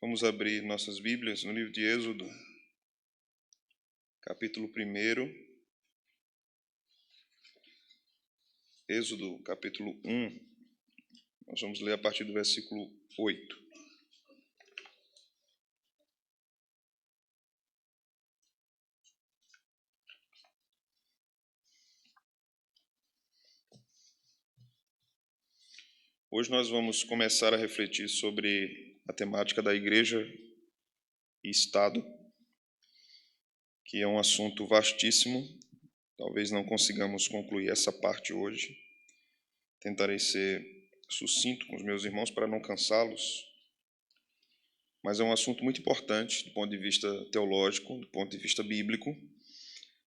Vamos abrir nossas Bíblias no livro de Êxodo, capítulo 1. Êxodo, capítulo 1. Nós vamos ler a partir do versículo 8. Hoje nós vamos começar a refletir sobre a temática da igreja e Estado, que é um assunto vastíssimo. Talvez não consigamos concluir essa parte hoje. Tentarei ser sucinto com os meus irmãos para não cansá-los, mas é um assunto muito importante do ponto de vista teológico, do ponto de vista bíblico,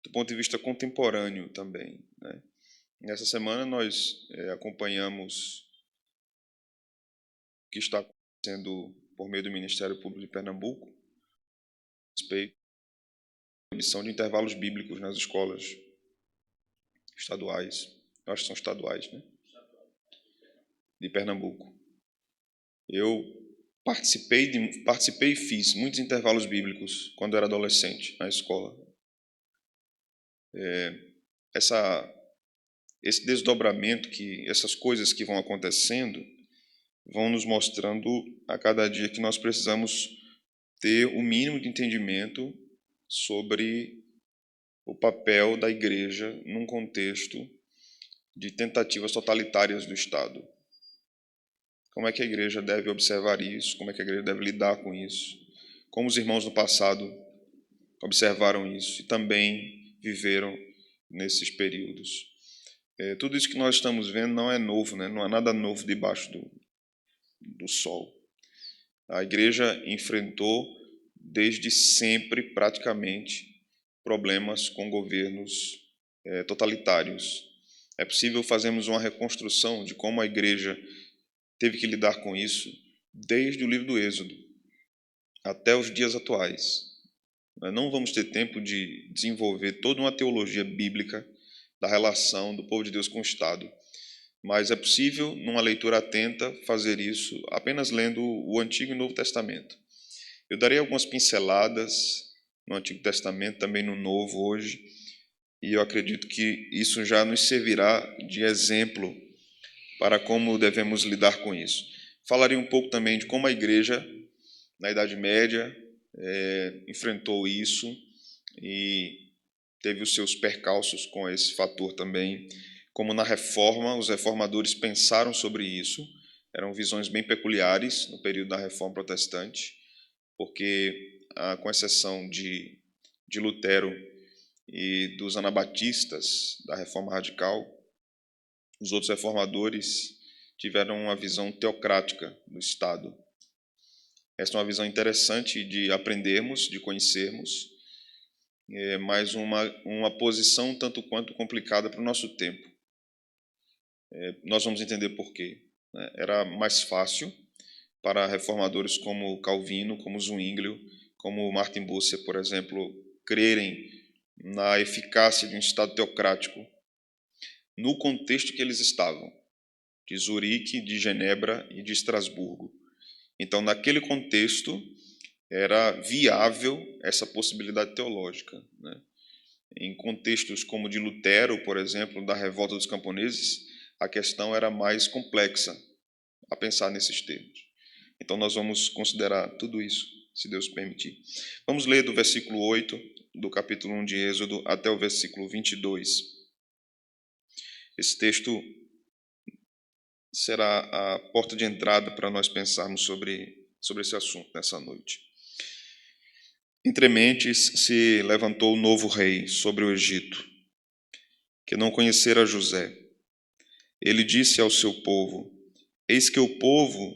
do ponto de vista contemporâneo também, né? Nessa semana nós acompanhamos o que está acontecendo por meio do Ministério Público de Pernambuco, a respeito da emissão de intervalos bíblicos nas escolas estaduais, eu acho que são estaduais, né? De Pernambuco. Eu participei e fiz muitos intervalos bíblicos quando era adolescente na escola. Esse desdobramento, essas coisas que vão acontecendo, vão nos mostrando a cada dia que nós precisamos ter o mínimo de entendimento sobre o papel da igreja num contexto de tentativas totalitárias do Estado. Como é que a igreja deve observar isso? Como é que a igreja deve lidar com isso? Como os irmãos no passado observaram isso e também viveram nesses períodos. Tudo isso que nós estamos vendo não é novo, né? Não há nada novo debaixo do sol. A igreja enfrentou desde sempre, praticamente, problemas com governos totalitários. É possível fazermos uma reconstrução de como a igreja teve que lidar com isso desde o livro do Êxodo até os dias atuais. Nós não vamos ter tempo de desenvolver toda uma teologia bíblica da relação do povo de Deus com o Estado, mas é possível, numa leitura atenta, fazer isso apenas lendo o Antigo e Novo Testamento. Eu darei algumas pinceladas no Antigo Testamento, também no Novo hoje, e eu acredito que isso já nos servirá de exemplo para como devemos lidar com isso. Falarei um pouco também de como a igreja, na Idade Média, enfrentou isso e teve os seus percalços com esse fator também. Como na Reforma, os reformadores pensaram sobre isso, eram visões bem peculiares no período da Reforma Protestante, porque, com exceção de Lutero e dos anabatistas da Reforma Radical, os outros reformadores tiveram uma visão teocrática do Estado. Essa é uma visão interessante de aprendermos, de conhecermos, mas uma posição tanto quanto complicada para o nosso tempo. Nós vamos entender por quê. Era mais fácil para reformadores como Calvino, como Zwinglio, como Martin Bucer, por exemplo, crerem na eficácia de um Estado teocrático no contexto que eles estavam, de Zurique, de Genebra e de Estrasburgo. Então, naquele contexto, era viável essa possibilidade teológica, né? Em contextos como de Lutero, por exemplo, da revolta dos camponeses, a questão era mais complexa a pensar nesses termos. Então, nós vamos considerar tudo isso, se Deus permitir. Vamos ler do versículo 8 do capítulo 1 de Êxodo até o versículo 22. Esse texto será a porta de entrada para nós pensarmos sobre esse assunto nessa noite. Entre mentes se levantou o novo rei sobre o Egito, que não conhecera José. Ele disse ao seu povo: eis que o povo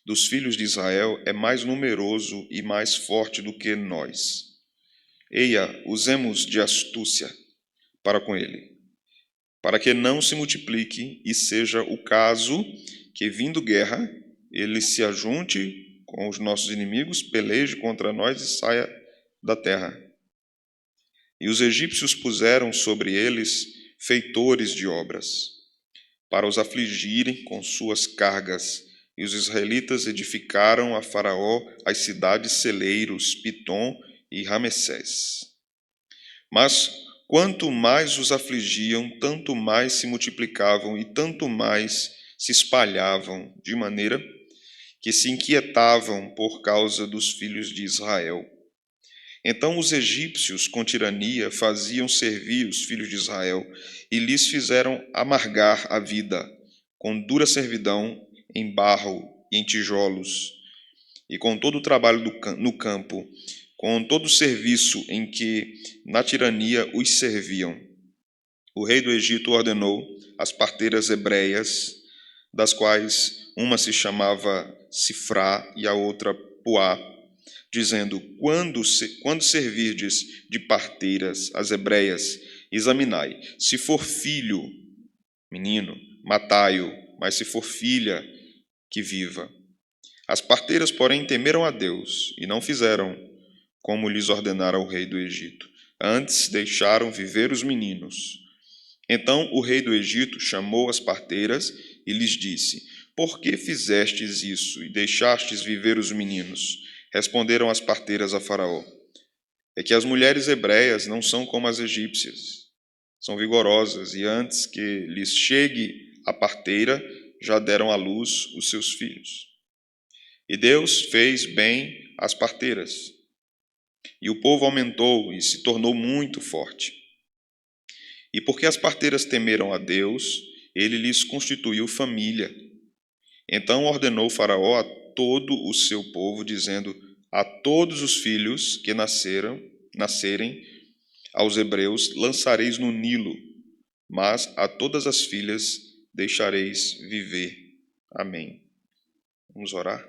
dos filhos de Israel é mais numeroso e mais forte do que nós. Eia, usemos de astúcia para com ele, para que não se multiplique e seja o caso que, vindo guerra, ele se ajunte com os nossos inimigos, peleje contra nós e saia da terra. E os egípcios puseram sobre eles feitores de obras, para os afligirem com suas cargas e os israelitas edificaram a Faraó as cidades celeiros Pitom e Ramessés. Mas quanto mais os afligiam, tanto mais se multiplicavam e tanto mais se espalhavam, de maneira que se inquietavam por causa dos filhos de Israel. Então os egípcios, com tirania, faziam servir os filhos de Israel e lhes fizeram amargar a vida, com dura servidão em barro e em tijolos, e com todo o trabalho no campo, com todo o serviço em que na tirania os serviam. O rei do Egito ordenou as parteiras hebreias, das quais uma se chamava Sifrá e a outra Puá, dizendo: quando servirdes de parteiras as hebreias, examinai. Se for filho, menino, matai-o, mas se for filha, que viva. As parteiras, porém, temeram a Deus e não fizeram como lhes ordenara o rei do Egito. Antes deixaram viver os meninos. Então o rei do Egito chamou as parteiras e lhes disse: por que fizestes isso e deixastes viver os meninos? Responderam as parteiras a Faraó: é que as mulheres hebreias não são como as egípcias. São vigorosas e antes que lhes chegue a parteira, já deram à luz os seus filhos. E Deus fez bem às parteiras. E o povo aumentou e se tornou muito forte. E porque as parteiras temeram a Deus, ele lhes constituiu família. Então ordenou Faraó a todo o seu povo, dizendo: a todos os filhos que nascerem aos hebreus lançareis no Nilo, mas a todas as filhas deixareis viver. Amém. Vamos orar?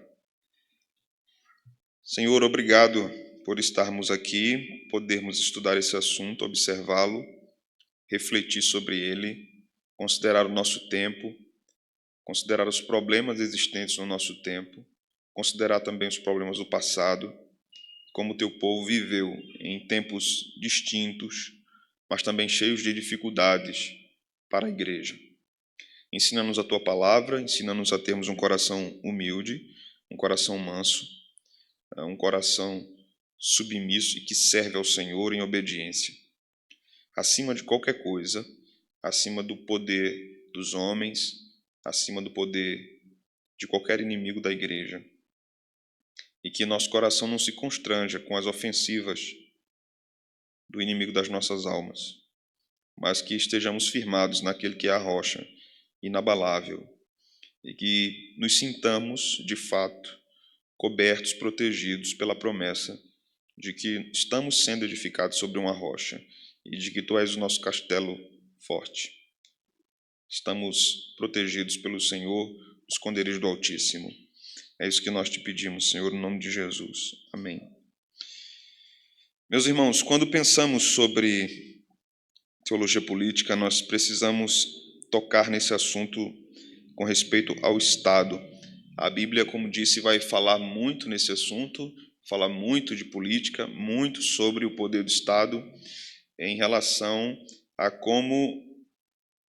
Senhor, obrigado por estarmos aqui, podermos estudar esse assunto, observá-lo, refletir sobre ele, considerar o nosso tempo, considerar os problemas existentes no nosso tempo, considerar também os problemas do passado, como o teu povo viveu em tempos distintos, mas também cheios de dificuldades para a igreja. Ensina-nos a tua palavra, ensina-nos a termos um coração humilde, um coração manso, um coração submisso e que serve ao Senhor em obediência. Acima de qualquer coisa, acima do poder dos homens, acima do poder de qualquer inimigo da igreja. E que nosso coração não se constranja com as ofensivas do inimigo das nossas almas, mas que estejamos firmados naquele que é a rocha, inabalável, e que nos sintamos, de fato, cobertos, protegidos pela promessa de que estamos sendo edificados sobre uma rocha e de que tu és o nosso castelo forte. Estamos protegidos pelo Senhor, no esconderijo do Altíssimo. É isso que nós te pedimos, Senhor, no nome de Jesus. Amém. Meus irmãos, quando pensamos sobre teologia política, nós precisamos tocar nesse assunto com respeito ao Estado. A Bíblia, como disse, vai falar muito nesse assunto, falar muito de política, muito sobre o poder do Estado em relação a como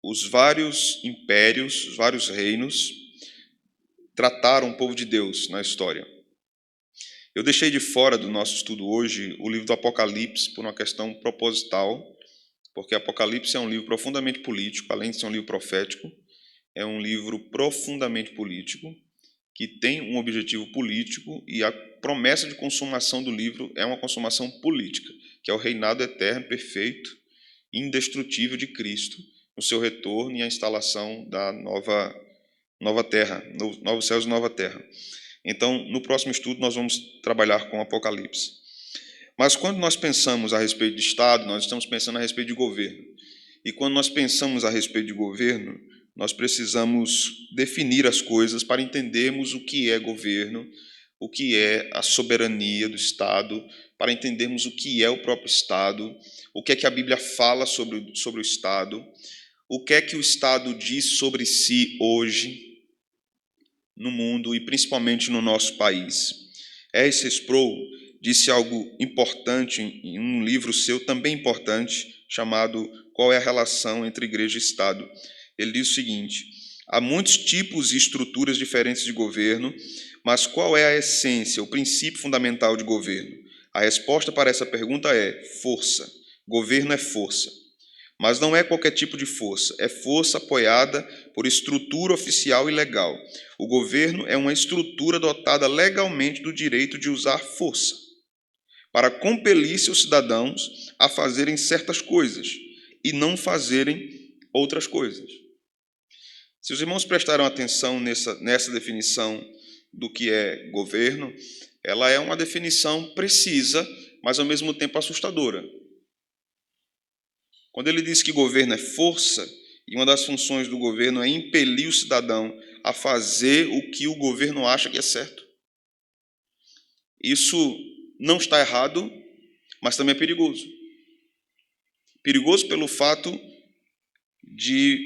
os vários impérios, os vários reinos trataram o povo de Deus na história. Eu deixei de fora do nosso estudo hoje o livro do Apocalipse por uma questão proposital, porque Apocalipse é um livro profundamente político, além de ser um livro profético, é um livro profundamente político, que tem um objetivo político e a promessa de consumação do livro é uma consumação política, que é o reinado eterno, perfeito e indestrutível de Cristo, no seu retorno e a instalação da nova terra, novos céus e nova terra. Então, no próximo estudo, nós vamos trabalhar com Apocalipse. Mas quando nós pensamos a respeito de Estado, nós estamos pensando a respeito de governo. E quando nós pensamos a respeito de governo, nós precisamos definir as coisas para entendermos o que é governo, o que é a soberania do Estado, para entendermos o que é o próprio Estado, o que é que a Bíblia fala sobre o Estado, o que é que o Estado diz sobre si hoje no mundo e principalmente no nosso país. R.C. Sproul disse algo importante em um livro seu, também importante, chamado Qual é a Relação entre Igreja e Estado? Ele diz o seguinte: Há muitos tipos e estruturas diferentes de governo, mas qual é a essência, o princípio fundamental de governo? A resposta para essa pergunta é força. Governo é força. Mas não é qualquer tipo de força, é força apoiada por estrutura oficial e legal. O governo é uma estrutura dotada legalmente do direito de usar força para compelir seus cidadãos a fazerem certas coisas e não fazerem outras coisas. Se os irmãos prestaram atenção nessa definição do que é governo, ela é uma definição precisa, mas ao mesmo tempo assustadora. Quando ele diz que governo é força, e uma das funções do governo é impelir o cidadão a fazer o que o governo acha que é certo. Isso não está errado, mas também é perigoso. Perigoso pelo fato de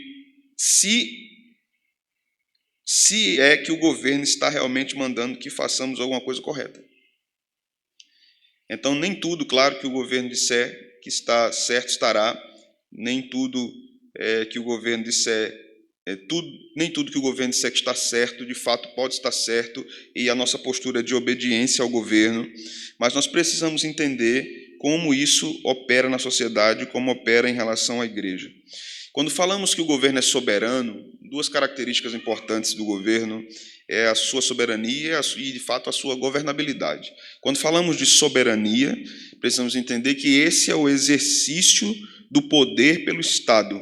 se é que o governo está realmente mandando que façamos alguma coisa correta. Então, nem tudo, claro, que o governo disser que está certo estará, nem tudo que o governo disser, nem tudo que o governo disser que está certo, de fato pode estar certo, e a nossa postura é de obediência ao governo, mas nós precisamos entender como isso opera na sociedade, como opera em relação à igreja. Quando falamos que o governo é soberano, duas características importantes do governo é a sua soberania e, de fato, a sua governabilidade. Quando falamos de soberania, precisamos entender que esse é o exercício do poder pelo Estado,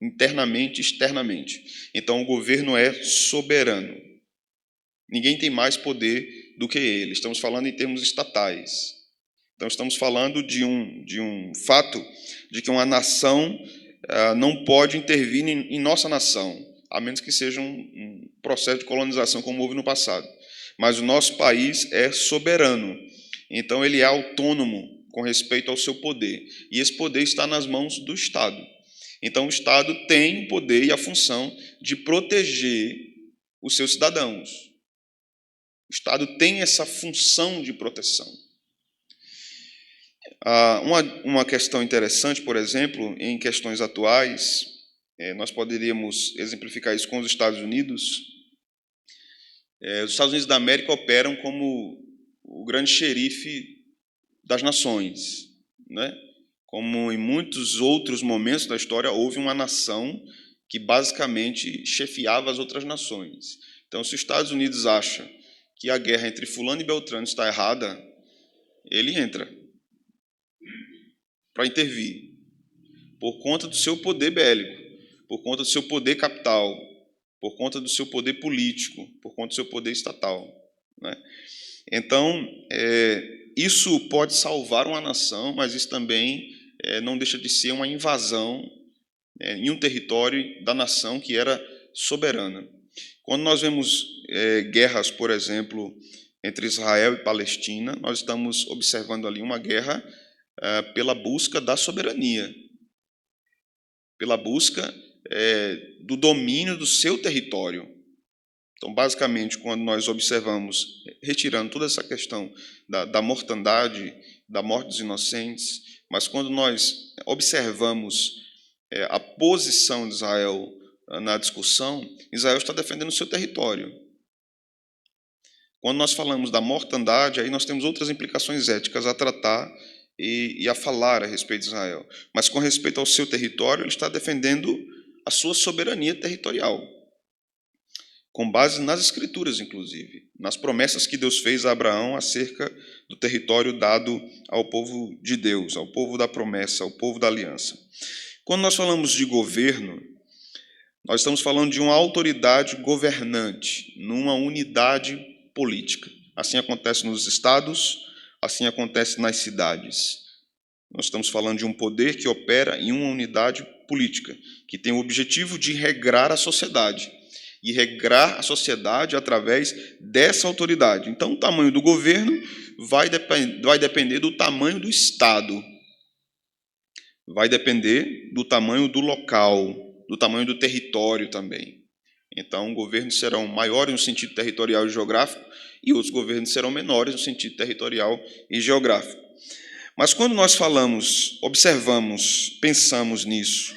internamente e externamente. Então, o governo é soberano. Ninguém tem mais poder do que ele. Estamos falando em termos estatais. Então, estamos falando de um fato de que uma nação não pode intervir em nossa nação, a menos que seja um processo de colonização como houve no passado. Mas o nosso país é soberano, então ele é autônomo com respeito ao seu poder, e esse poder está nas mãos do Estado. Então o Estado tem o poder e a função de proteger os seus cidadãos. O Estado tem essa função de proteção. Uma questão interessante, por exemplo, em questões atuais, nós poderíamos exemplificar isso com os Estados Unidos. Os Estados Unidos da América operam como o grande xerife das nações, né? Como em muitos outros momentos da história, houve uma nação que basicamente chefiava as outras nações. Então, se os Estados Unidos acha que a guerra entre fulano e beltrano está errada, ele entra para intervir, por conta do seu poder bélico, por conta do seu poder capital, por conta do seu poder político, por conta do seu poder estatal, né? Então, isso pode salvar uma nação, mas isso também não deixa de ser uma invasão em um território da nação que era soberana. Quando nós vemos guerras, por exemplo, entre Israel e Palestina, nós estamos observando ali uma guerra pela busca da soberania, pela busca do domínio do seu território. Então, basicamente, quando nós observamos, retirando toda essa questão da mortandade, da morte dos inocentes, mas quando nós observamos a posição de Israel na discussão, Israel está defendendo o seu território. Quando nós falamos da mortandade, aí nós temos outras implicações éticas a tratar e a falar a respeito de Israel. Mas com respeito ao seu território, ele está defendendo a sua soberania territorial, com base nas Escrituras, inclusive, nas promessas que Deus fez a Abraão acerca do território dado ao povo de Deus, ao povo da promessa, ao povo da aliança. Quando nós falamos de governo, nós estamos falando de uma autoridade governante, numa unidade política. Assim acontece nos estados, assim acontece nas cidades. Nós estamos falando de um poder que opera em uma unidade política, que tem o objetivo de regrar a sociedade. E regrar a sociedade através dessa autoridade. Então, o tamanho do governo vai depender do tamanho do Estado. Vai depender do tamanho do local, do tamanho do território também. Então, governos serão maiores no sentido territorial e geográfico, e outros governos serão menores no sentido territorial e geográfico. Mas quando nós falamos, observamos, pensamos nisso,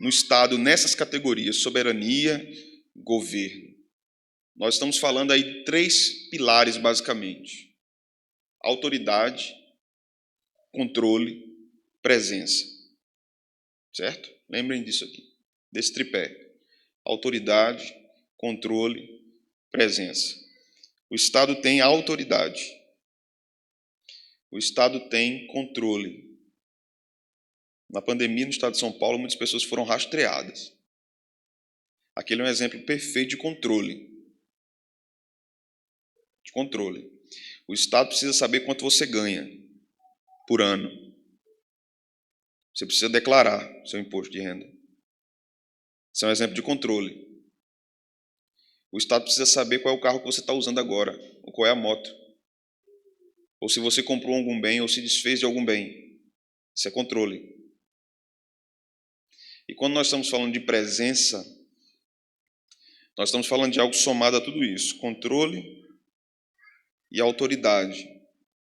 no Estado, nessas categorias, soberania, governo. Nós estamos falando aí de 3 pilares, basicamente: autoridade, controle, presença. Certo? Lembrem disso aqui, desse tripé: autoridade, controle, presença. O Estado tem autoridade. O Estado tem controle. Na pandemia, no estado de São Paulo, muitas pessoas foram rastreadas. Aquele é um exemplo perfeito de controle. De controle. O Estado precisa saber quanto você ganha por ano. Você precisa declarar seu imposto de renda. Isso é um exemplo de controle. O Estado precisa saber qual é o carro que você está usando agora, ou qual é a moto. Ou se você comprou algum bem, ou se desfez de algum bem. Isso é controle. E quando nós estamos falando de presença, nós estamos falando de algo somado a tudo isso: controle e autoridade.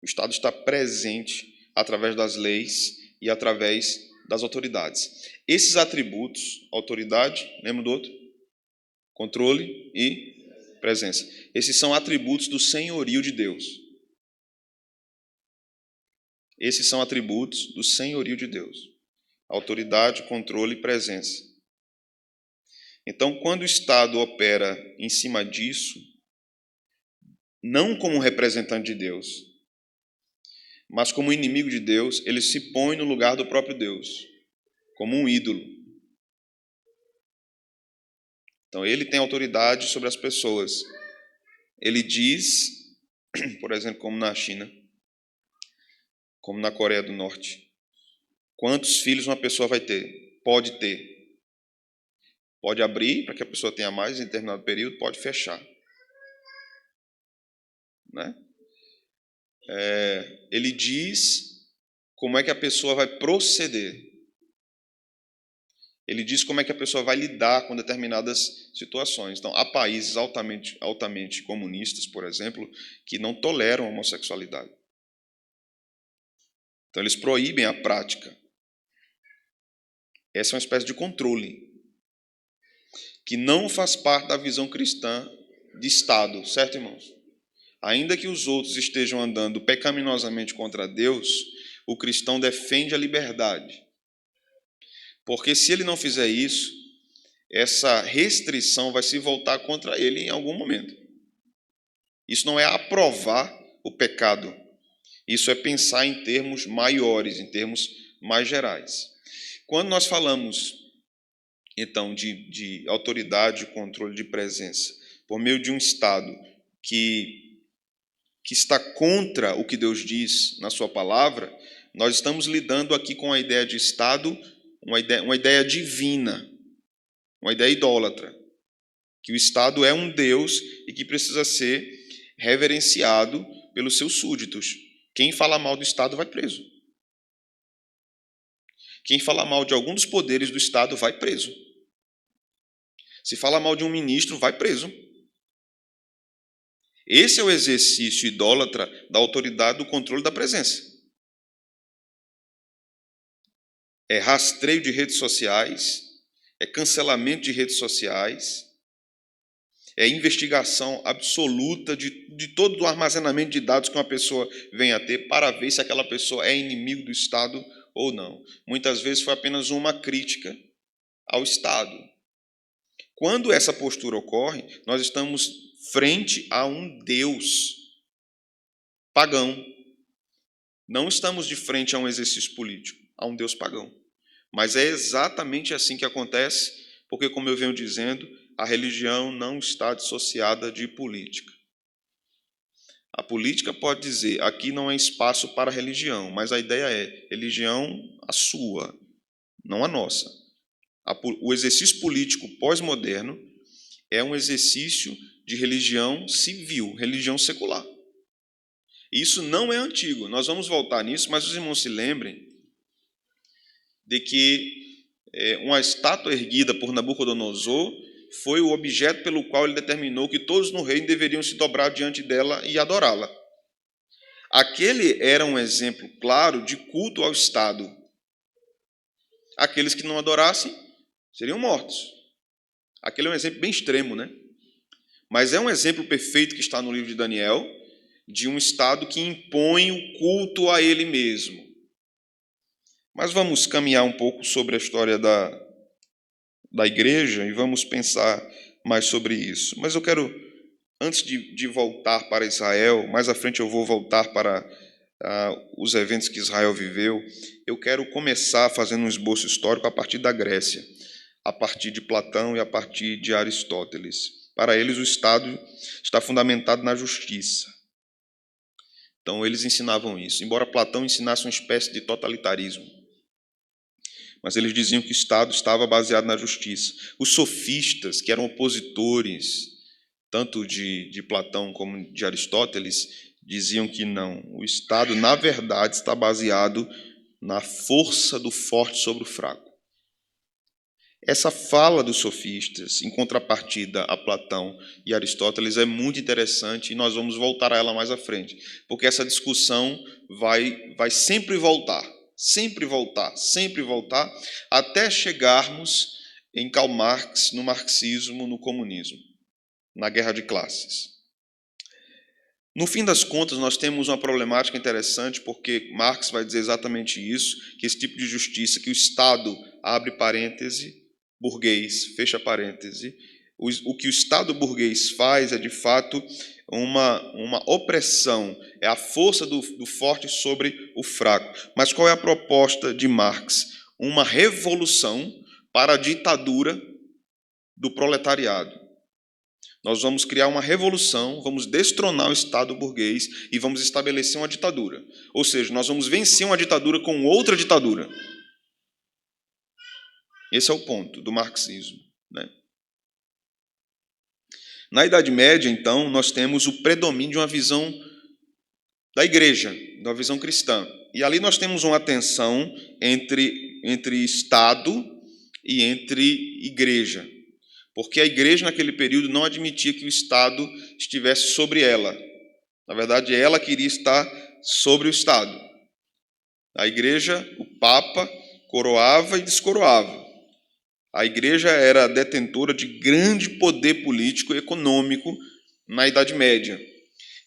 O Estado está presente através das leis e através das autoridades. Esses atributos, autoridade, lembra do outro? Controle e presença. Esses são atributos do senhorio de Deus. Esses são atributos do senhorio de Deus. Autoridade, controle e presença. Então, quando o Estado opera em cima disso, não como representante de Deus, mas como inimigo de Deus, ele se põe no lugar do próprio Deus, como um ídolo. Então, ele tem autoridade sobre as pessoas. Ele diz, por exemplo, como na China, como na Coreia do Norte, quantos filhos uma pessoa vai ter? Pode ter. Pode abrir para que a pessoa tenha mais em determinado período, pode fechar. Né? Ele diz como é que a pessoa vai proceder. Ele diz como é que a pessoa vai lidar com determinadas situações. Então, há países altamente comunistas, por exemplo, que não toleram a homossexualidade. Então, eles proíbem a prática. Essa é uma espécie de controle que não faz parte da visão cristã de Estado, certo, irmãos? Ainda que os outros estejam andando pecaminosamente contra Deus, o cristão defende a liberdade. Porque se ele não fizer isso, essa restrição vai se voltar contra ele em algum momento. Isso não é aprovar o pecado. Isso é pensar em termos maiores, em termos mais gerais. Quando nós falamos, então, de autoridade, controle de presença, por meio de um Estado que está contra o que Deus diz na sua palavra, nós estamos lidando aqui com a ideia de Estado, uma ideia divina, uma ideia idólatra, que o Estado é um Deus e que precisa ser reverenciado pelos seus súditos. Quem fala mal do Estado vai preso. Quem fala mal de algum dos poderes do Estado vai preso. Se fala mal de um ministro, vai preso. Esse é o exercício idólatra da autoridade, do controle da presença. É rastreio de redes sociais, é cancelamento de redes sociais, é investigação absoluta de todo o armazenamento de dados que uma pessoa vem a ter para ver se aquela pessoa é inimigo do Estado ou não. Muitas vezes foi apenas uma crítica ao Estado. Quando essa postura ocorre, nós estamos frente a um Deus pagão. Não estamos de frente a um exercício político, a um Deus pagão. Mas é exatamente assim que acontece, porque, como eu venho dizendo, a religião não está dissociada de política. A política pode dizer, aqui não é espaço para religião, mas a ideia é, religião a sua, não a nossa. O exercício político pós-moderno é um exercício de religião civil, religião secular. Isso não é antigo, nós vamos voltar nisso, mas os irmãos se lembrem de que uma estátua erguida por Nabucodonosor foi o objeto pelo qual ele determinou que todos no reino deveriam se dobrar diante dela e adorá-la. Aquele era um exemplo claro de culto ao Estado. Aqueles que não adorassem seriam mortos. Aquele é um exemplo bem extremo, né? Mas é um exemplo perfeito que está no livro de Daniel, de um Estado que impõe o culto a ele mesmo. Mas vamos caminhar um pouco sobre a história da igreja e vamos pensar mais sobre isso. Mas eu quero, antes de voltar para Israel, mais à frente eu vou voltar para os eventos que Israel viveu, eu quero começar fazendo um esboço histórico a partir da Grécia, a partir de Platão e a partir de Aristóteles. Para eles, o Estado está fundamentado na justiça. Então, eles ensinavam isso. Embora Platão ensinasse uma espécie de totalitarismo, mas eles diziam que o Estado estava baseado na justiça. Os sofistas, que eram opositores, tanto de Platão como de Aristóteles, diziam que não. O Estado, na verdade, está baseado na força do forte sobre o fraco. Essa fala dos sofistas, em contrapartida a Platão e Aristóteles, é muito interessante e nós vamos voltar a ela mais à frente, porque essa discussão vai sempre voltar, até chegarmos em Karl Marx, no marxismo, no comunismo, na guerra de classes. No fim das contas, nós temos uma problemática interessante, porque Marx vai dizer exatamente isso, que esse tipo de justiça, que o Estado, abre parêntese, burguês, fecha parêntese, o que o Estado burguês faz é, de fato, uma opressão, é a força do forte sobre o fraco. Mas qual é a proposta de Marx? Uma revolução para a ditadura do proletariado. Nós vamos criar uma revolução, vamos destronar o Estado burguês e vamos estabelecer uma ditadura. Ou seja, nós vamos vencer uma ditadura com outra ditadura. Esse é o ponto do marxismo, né? Na Idade Média, então, nós temos o predomínio de uma visão da igreja, de uma visão cristã. E ali nós temos uma tensão entre Estado e entre igreja. Porque a igreja, naquele período, não admitia que o Estado estivesse sobre ela. Na verdade, ela queria estar sobre o Estado. A igreja, o Papa, coroava e descoroava. A igreja era detentora de grande poder político e econômico na Idade Média.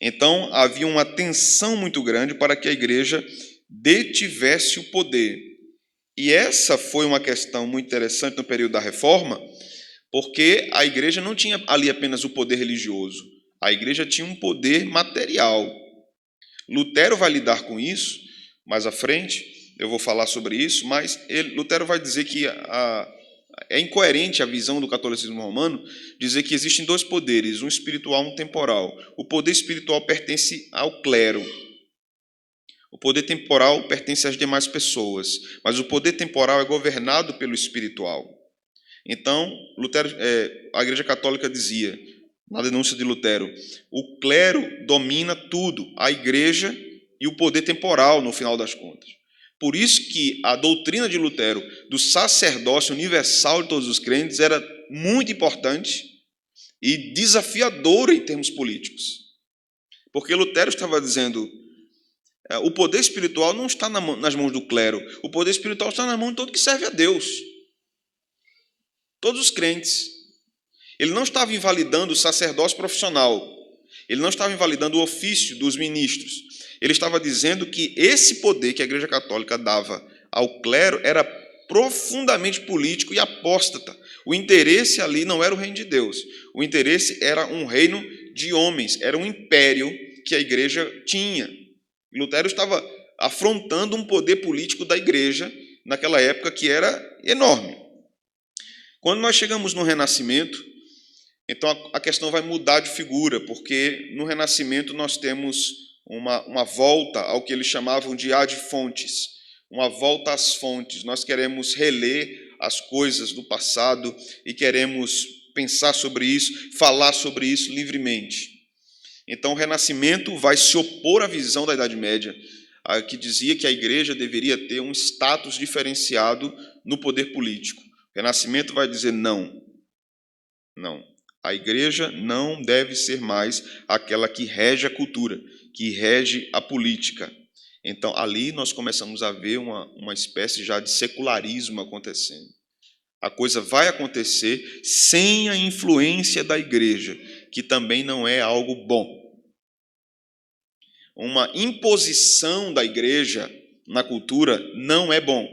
Então, havia uma tensão muito grande para que a igreja detivesse o poder. E essa foi uma questão muito interessante no período da Reforma, porque a igreja não tinha ali apenas o poder religioso, a igreja tinha um poder material. Lutero vai lidar com isso mais à frente, eu vou falar sobre isso, mas Lutero vai dizer que é incoerente a visão do catolicismo romano dizer que existem dois poderes, um espiritual e um temporal. O poder espiritual pertence ao clero. O poder temporal pertence às demais pessoas, mas o poder temporal é governado pelo espiritual. Então, a Igreja Católica dizia, na denúncia de Lutero, o clero domina tudo, a igreja e o poder temporal, no final das contas. Por isso que a doutrina de Lutero do sacerdócio universal de todos os crentes era muito importante e desafiadora em termos políticos. Porque Lutero estava dizendo, o poder espiritual não está nas mãos do clero, o poder espiritual está na mão de todo que serve a Deus. Todos os crentes. Ele não estava invalidando o sacerdócio profissional, ele não estava invalidando o ofício dos ministros. Ele estava dizendo que esse poder que a Igreja Católica dava ao clero era profundamente político e apóstata. O interesse ali não era o reino de Deus, o interesse era um reino de homens, era um império que a igreja tinha. Lutero estava afrontando um poder político da igreja naquela época que era enorme. Quando nós chegamos no Renascimento, então a questão vai mudar de figura, porque no Renascimento nós temos uma volta ao que eles chamavam de ad fontes, uma volta às fontes. Nós queremos reler as coisas do passado e queremos pensar sobre isso, falar sobre isso livremente. Então o Renascimento vai se opor à visão da Idade Média, que dizia que a igreja deveria ter um status diferenciado no poder político. O Renascimento vai dizer não. A igreja não deve ser mais aquela que rege a cultura, que rege a política. Então, ali nós começamos a ver uma espécie já de secularismo acontecendo. A coisa vai acontecer sem a influência da igreja, que também não é algo bom. Uma imposição da igreja na cultura não é bom.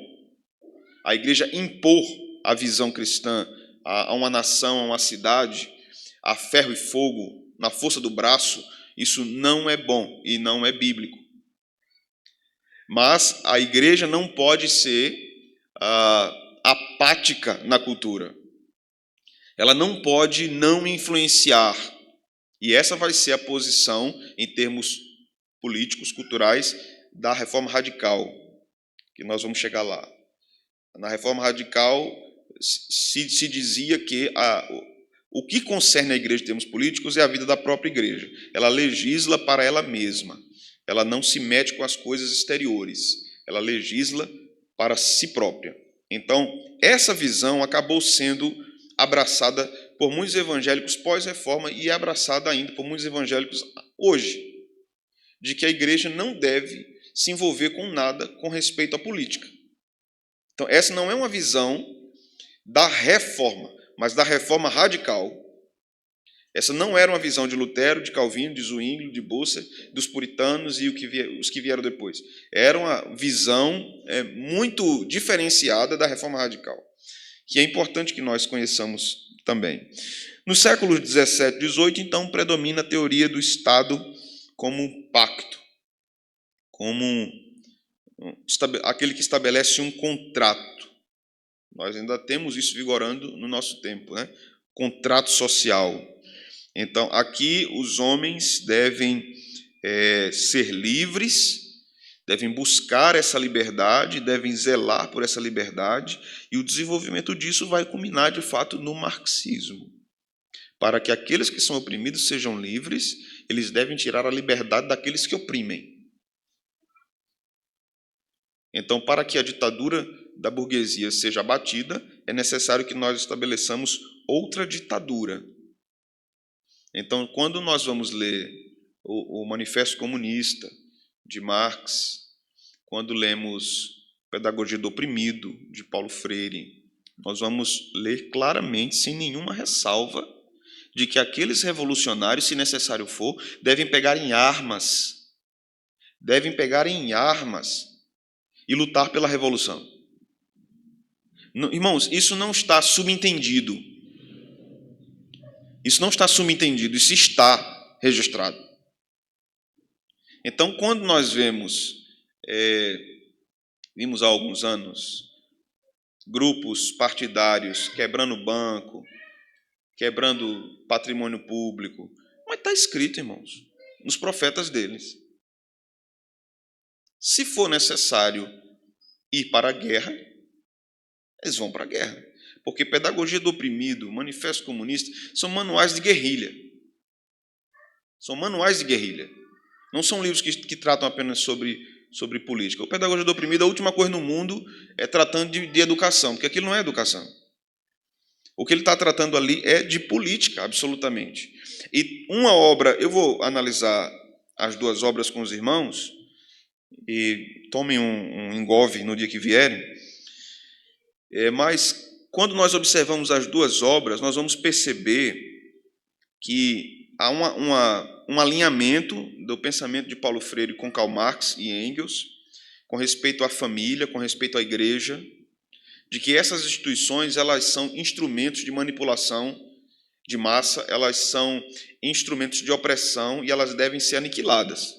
A igreja impor a visão cristã a uma nação, a uma cidade, a ferro e fogo, na força do braço, isso não é bom e não é bíblico. Mas a igreja não pode ser apática na cultura. Ela não pode não influenciar. E essa vai ser a posição, em termos políticos, culturais, da reforma radical, que nós vamos chegar lá. Na reforma radical, se dizia que o que concerne a igreja em termos políticos é a vida da própria igreja. Ela legisla para ela mesma. Ela não se mete com as coisas exteriores. Ela legisla para si própria. Então, essa visão acabou sendo abraçada por muitos evangélicos pós-reforma e é abraçada ainda por muitos evangélicos hoje, de que a igreja não deve se envolver com nada com respeito à política. Então, essa não é uma visão da reforma, mas da reforma radical. Essa não era uma visão de Lutero, de Calvino, de Zwinglio, de Busser, dos puritanos e os que vieram depois. Era uma visão muito diferenciada da reforma radical, que é importante que nós conheçamos também. No século XVII e XVIII, então, predomina a teoria do Estado como pacto, como aquele que estabelece um contrato. Nós ainda temos isso vigorando no nosso tempo, né? Contrato social. Então, aqui os homens devem ser livres, devem buscar essa liberdade, devem zelar por essa liberdade, e o desenvolvimento disso vai culminar, de fato, no marxismo. Para que aqueles que são oprimidos sejam livres, eles devem tirar a liberdade daqueles que oprimem. Então, para que a ditadura da burguesia seja abatida, é necessário que nós estabeleçamos outra ditadura. Então, quando nós vamos ler o Manifesto Comunista de Marx, quando lemos Pedagogia do Oprimido de Paulo Freire, nós vamos ler claramente, sem nenhuma ressalva, de que aqueles revolucionários, se necessário for, devem pegar em armas. Devem pegar em armas e lutar pela revolução. Irmãos, isso não está subentendido. Isso não está subentendido, isso está registrado. Então, quando nós vimos há alguns anos, grupos partidários quebrando banco, quebrando patrimônio público, mas está escrito, irmãos, nos profetas deles. Se for necessário ir para a guerra, eles vão para a guerra. Porque Pedagogia do Oprimido, Manifesto Comunista, são manuais de guerrilha. São manuais de guerrilha. Não são livros que tratam apenas sobre política. O Pedagogia do Oprimido, a última coisa no mundo é tratando de educação, porque aquilo não é educação. O que ele está tratando ali é de política, absolutamente. E uma obra, eu vou analisar as duas obras com os irmãos, e tomem um engolve no dia que vierem, mas quando nós observamos as duas obras, nós vamos perceber que há um alinhamento do pensamento de Paulo Freire com Karl Marx e Engels, com respeito à família, com respeito à igreja, de que essas instituições elas são instrumentos de manipulação de massa, elas são instrumentos de opressão e elas devem ser aniquiladas.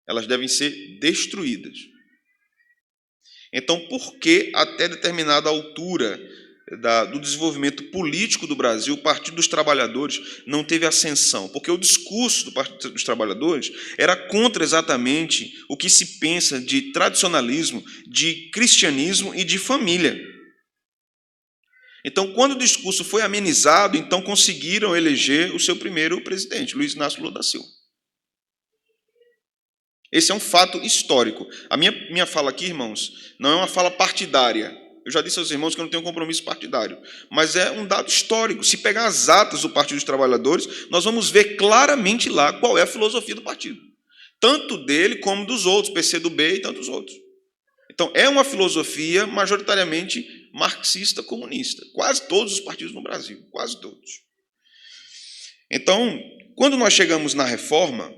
Elas devem ser destruídas. Então, por que até determinada altura do desenvolvimento político do Brasil, o Partido dos Trabalhadores não teve ascensão? Porque o discurso do Partido dos Trabalhadores era contra exatamente o que se pensa de tradicionalismo, de cristianismo e de família. Então, quando o discurso foi amenizado, então conseguiram eleger o seu primeiro presidente, Luiz Inácio Lula da Silva. Esse é um fato histórico. A minha fala aqui, irmãos, não é uma fala partidária. Eu já disse aos irmãos que eu não tenho compromisso partidário. Mas é um dado histórico. Se pegar as atas do Partido dos Trabalhadores, nós vamos ver claramente lá qual é a filosofia do partido. Tanto dele como dos outros, PCdoB e tantos outros. Então, é uma filosofia majoritariamente marxista-comunista. Quase todos os partidos no Brasil, quase todos. Então, quando nós chegamos na Reforma,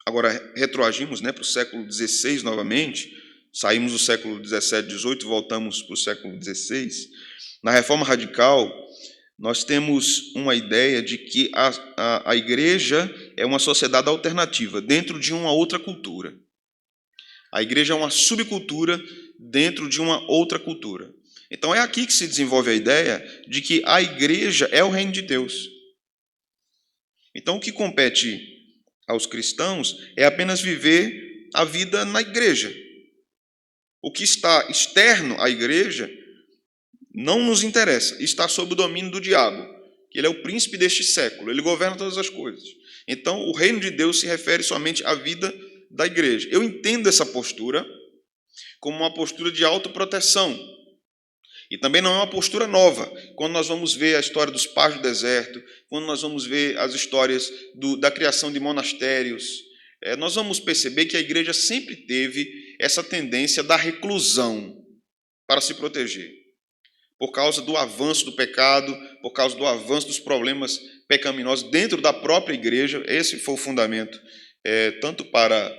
agora retroagimos, para o século XVI novamente, saímos do século XVII, XVIII, voltamos para o século XVI. Na Reforma Radical, nós temos uma ideia de que a igreja é uma sociedade alternativa dentro de uma outra cultura. A igreja é uma subcultura dentro de uma outra cultura. Então é aqui que se desenvolve a ideia de que a igreja é o reino de Deus. Então o que compete aos cristãos é apenas viver a vida na igreja. O que está externo à igreja não nos interessa, está sob o domínio do diabo, que ele é o príncipe deste século, ele governa todas as coisas. Então, o reino de Deus se refere somente à vida da igreja. Eu entendo essa postura como uma postura de autoproteção, e também não é uma postura nova. Quando nós vamos ver a história dos pais do deserto, quando nós vamos ver as histórias da criação de monastérios, nós vamos perceber que a igreja sempre teve essa tendência da reclusão para se proteger. Por causa do avanço do pecado, por causa do avanço dos problemas pecaminosos dentro da própria igreja. Esse foi o fundamento, tanto para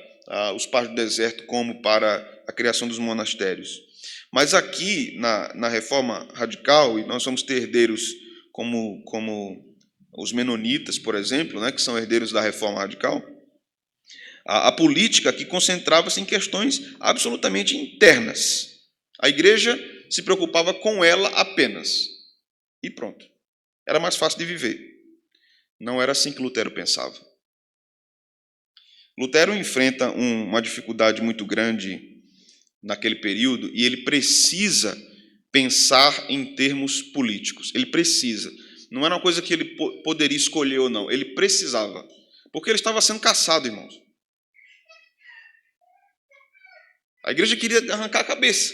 os pais do deserto como para a criação dos monastérios. Mas aqui, na Reforma Radical, e nós vamos ter herdeiros como os menonitas, por exemplo, que são herdeiros da Reforma Radical, a política aqui concentrava-se em questões absolutamente internas. A igreja se preocupava com ela apenas. E pronto. Era mais fácil de viver. Não era assim que Lutero pensava. Lutero enfrenta uma dificuldade muito grande naquele período e ele precisa pensar em termos políticos. Ele precisa. Não era uma coisa que ele poderia escolher ou não. Ele precisava. Porque ele estava sendo caçado, irmãos. A igreja queria arrancar a cabeça.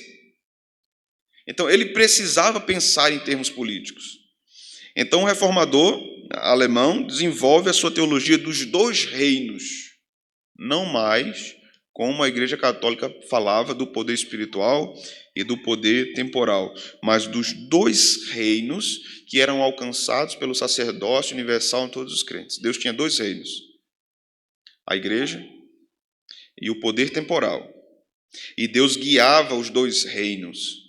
Então, ele precisava pensar em termos políticos. Então, o reformador alemão desenvolve a sua teologia dos dois reinos, não mais como a Igreja Católica falava do poder espiritual e do poder temporal, mas dos dois reinos que eram alcançados pelo sacerdócio universal em todos os crentes. Deus tinha dois reinos, a Igreja e o poder temporal. E Deus guiava os dois reinos.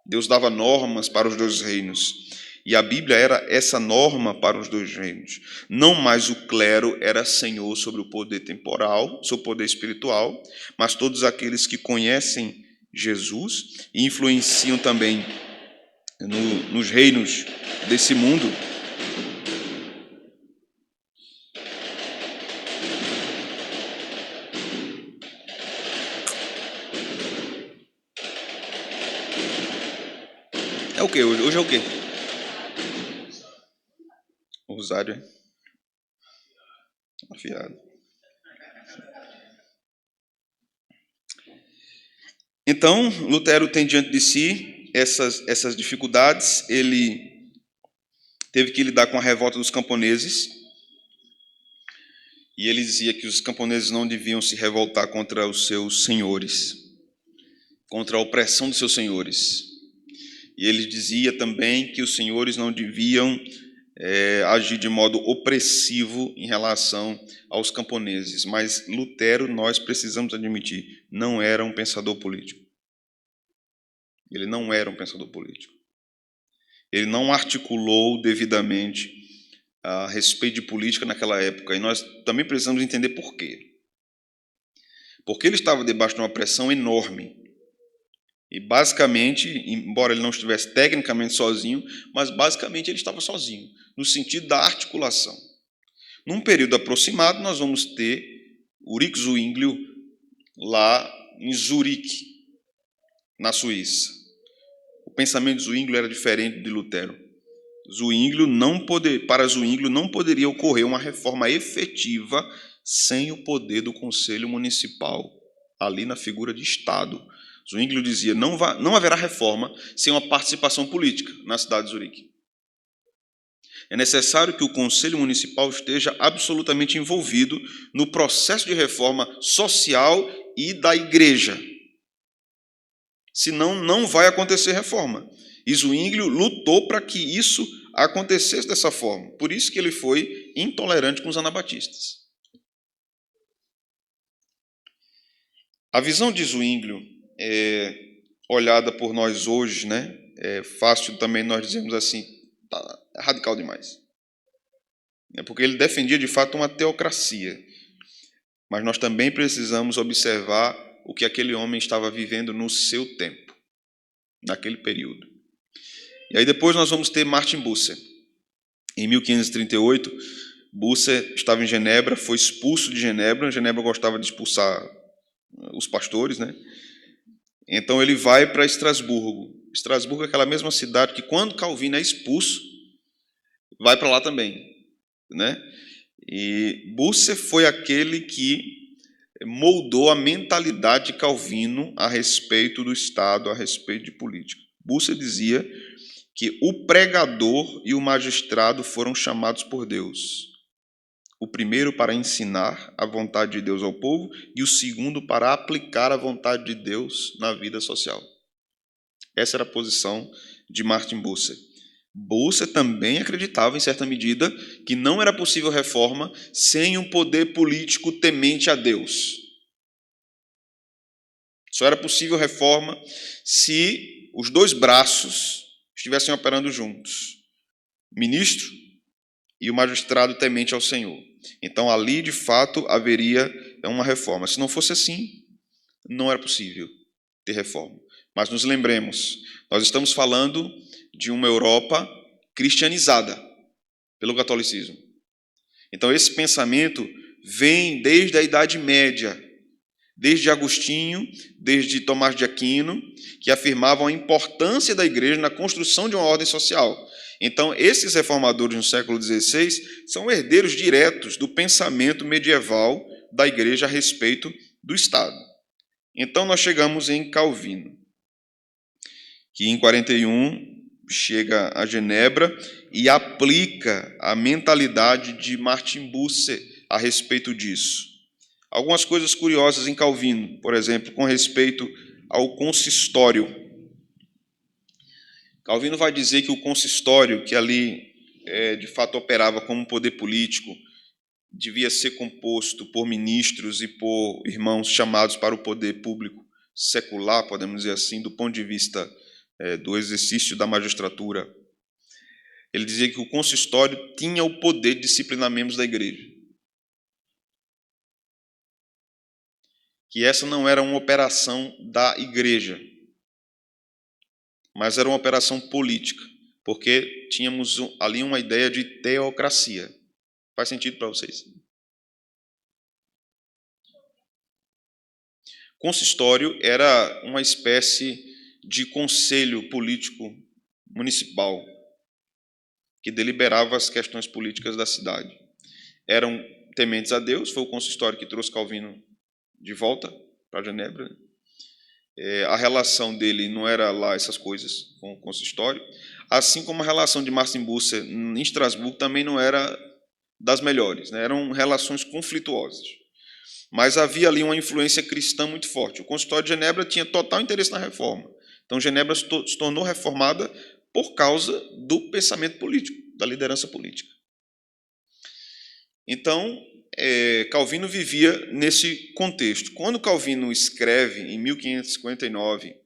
Deus dava normas para os dois reinos. E a Bíblia era essa norma para os dois reinos. Não mais o clero era senhor sobre o poder temporal, sobre o poder espiritual, mas todos aqueles que conhecem Jesus e influenciam também nos reinos desse mundo. É o quê? Hoje é o quê? O rosário é afiado. Então, Lutero tem diante de si essas dificuldades. Ele teve que lidar com a revolta dos camponeses. E ele dizia que os camponeses não deviam se revoltar contra os seus senhores, contra a opressão dos seus senhores. E ele dizia também que os senhores não deviam agir de modo opressivo em relação aos camponeses. Mas Lutero, nós precisamos admitir, não era um pensador político. Ele não era um pensador político. Ele não articulou devidamente a respeito de política naquela época. E nós também precisamos entender por quê. Porque ele estava debaixo de uma pressão enorme. E basicamente, embora ele não estivesse tecnicamente sozinho, mas basicamente ele estava sozinho, no sentido da articulação. Num período aproximado, nós vamos ter Ulrich Zwinglio lá em Zurique, na Suíça. O pensamento de Zwinglio era diferente de Lutero. Para Zwinglio não poderia ocorrer uma reforma efetiva sem o poder do Conselho Municipal, ali na figura de Estado. Zwinglio dizia, não haverá reforma sem uma participação política na cidade de Zurique. É necessário que o Conselho Municipal esteja absolutamente envolvido no processo de reforma social e da igreja. Senão, não vai acontecer reforma. E Zwinglio lutou para que isso acontecesse dessa forma. Por isso que ele foi intolerante com os anabatistas. A visão de Zwinglio, olhada por nós hoje, né, é fácil também nós dizermos assim, tá radical demais. É porque ele defendia de fato uma teocracia. Mas nós também precisamos observar o que aquele homem estava vivendo no seu tempo, naquele período. E aí depois nós vamos ter Martin Bucer. Em 1538, Bucer estava em Genebra, foi expulso de Genebra. Genebra gostava de expulsar os pastores, né? Então ele vai para Estrasburgo. Estrasburgo é aquela mesma cidade que, quando Calvino é expulso, vai para lá também, né? E Bucer foi aquele que moldou a mentalidade de Calvino a respeito do Estado, a respeito de política. Bucer dizia que o pregador e o magistrado foram chamados por Deus. O primeiro para ensinar a vontade de Deus ao povo e o segundo para aplicar a vontade de Deus na vida social. Essa era a posição de Martin Bucer. Bucer também acreditava, em certa medida, que não era possível reforma sem um poder político temente a Deus. Só era possível reforma se os dois braços estivessem operando juntos, o ministro e o magistrado temente ao Senhor. Então, ali, de fato, haveria uma reforma. Se não fosse assim, não era possível ter reforma. Mas nos lembremos, nós estamos falando de uma Europa cristianizada pelo catolicismo. Então, esse pensamento vem desde a Idade Média, desde Agostinho, desde Tomás de Aquino, que afirmavam a importância da igreja na construção de uma ordem social. Então, esses reformadores no século XVI são herdeiros diretos do pensamento medieval da igreja a respeito do Estado. Então, nós chegamos em Calvino, que em 41 chega a Genebra e aplica a mentalidade de Martin Bucer a respeito disso. Algumas coisas curiosas em Calvino, por exemplo, com respeito ao consistório. Calvino vai dizer que o consistório, que ali de fato operava como um poder político, devia ser composto por ministros e por irmãos chamados para o poder público secular, podemos dizer assim, do ponto de vista do exercício da magistratura. Ele dizia que o consistório tinha o poder de disciplinar membros da igreja. Que essa não era uma operação da igreja, mas era uma operação política, porque tínhamos ali uma ideia de teocracia. Faz sentido para vocês? Consistório era uma espécie de conselho político municipal que deliberava as questões políticas da cidade. Eram tementes a Deus, foi o consistório que trouxe Calvino de volta para Genebra. A relação dele não era lá essas coisas com o consistório, assim como a relação de Martin Bucer em Estrasburgo também não era das melhores, né? Eram relações conflituosas. Mas havia ali uma influência cristã muito forte. O consistório de Genebra tinha total interesse na reforma. Então, Genebra se tornou reformada por causa do pensamento político, da liderança política. Então, Calvino vivia nesse contexto. Quando Calvino escreve, em 1559,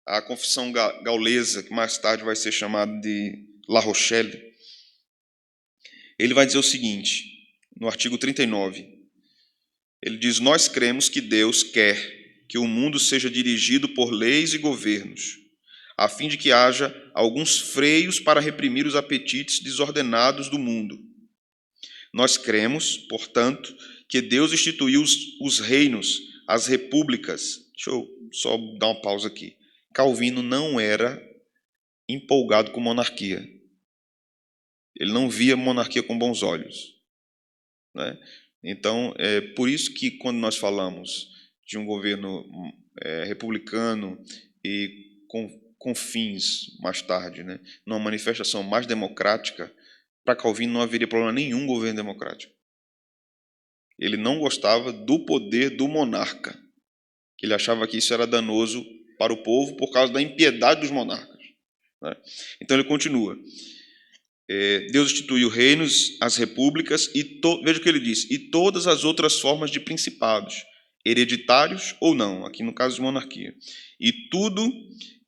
a Confissão Gaulesa, que mais tarde vai ser chamada de La Rochelle, ele vai dizer o seguinte, no artigo 39, ele diz: nós cremos que Deus quer que o mundo seja dirigido por leis e governos, a fim de que haja alguns freios para reprimir os apetites desordenados do mundo. Nós cremos, portanto, que Deus instituiu os reinos, as repúblicas. Deixa eu só dar uma pausa aqui. Calvino não era empolgado com monarquia. Ele não via monarquia com bons olhos, né? Então, é por isso que quando nós falamos de um governo republicano e com fins, mais tarde, né, numa manifestação mais democrática, para Calvino não haveria problema nenhum governo democrático. Ele não gostava do poder do monarca, que ele achava que isso era danoso para o povo por causa da impiedade dos monarcas. Né? Então ele continua. Deus instituiu reinos, as repúblicas, veja o que ele diz, e todas as outras formas de principados, hereditários ou não, aqui no caso de monarquia, e tudo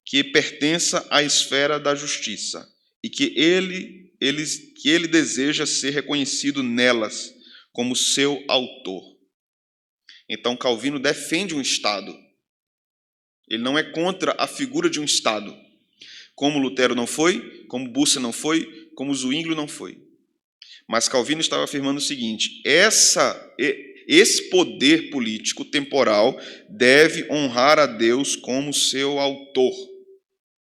que pertença à esfera da justiça, e que ele deseja ser reconhecido nelas como seu autor. Então Calvino defende um Estado. Ele não é contra a figura de um Estado, como Lutero não foi, como Bucer não foi, como Zwinglio não foi. Mas Calvino estava afirmando o seguinte: esse poder político temporal deve honrar a Deus como seu autor.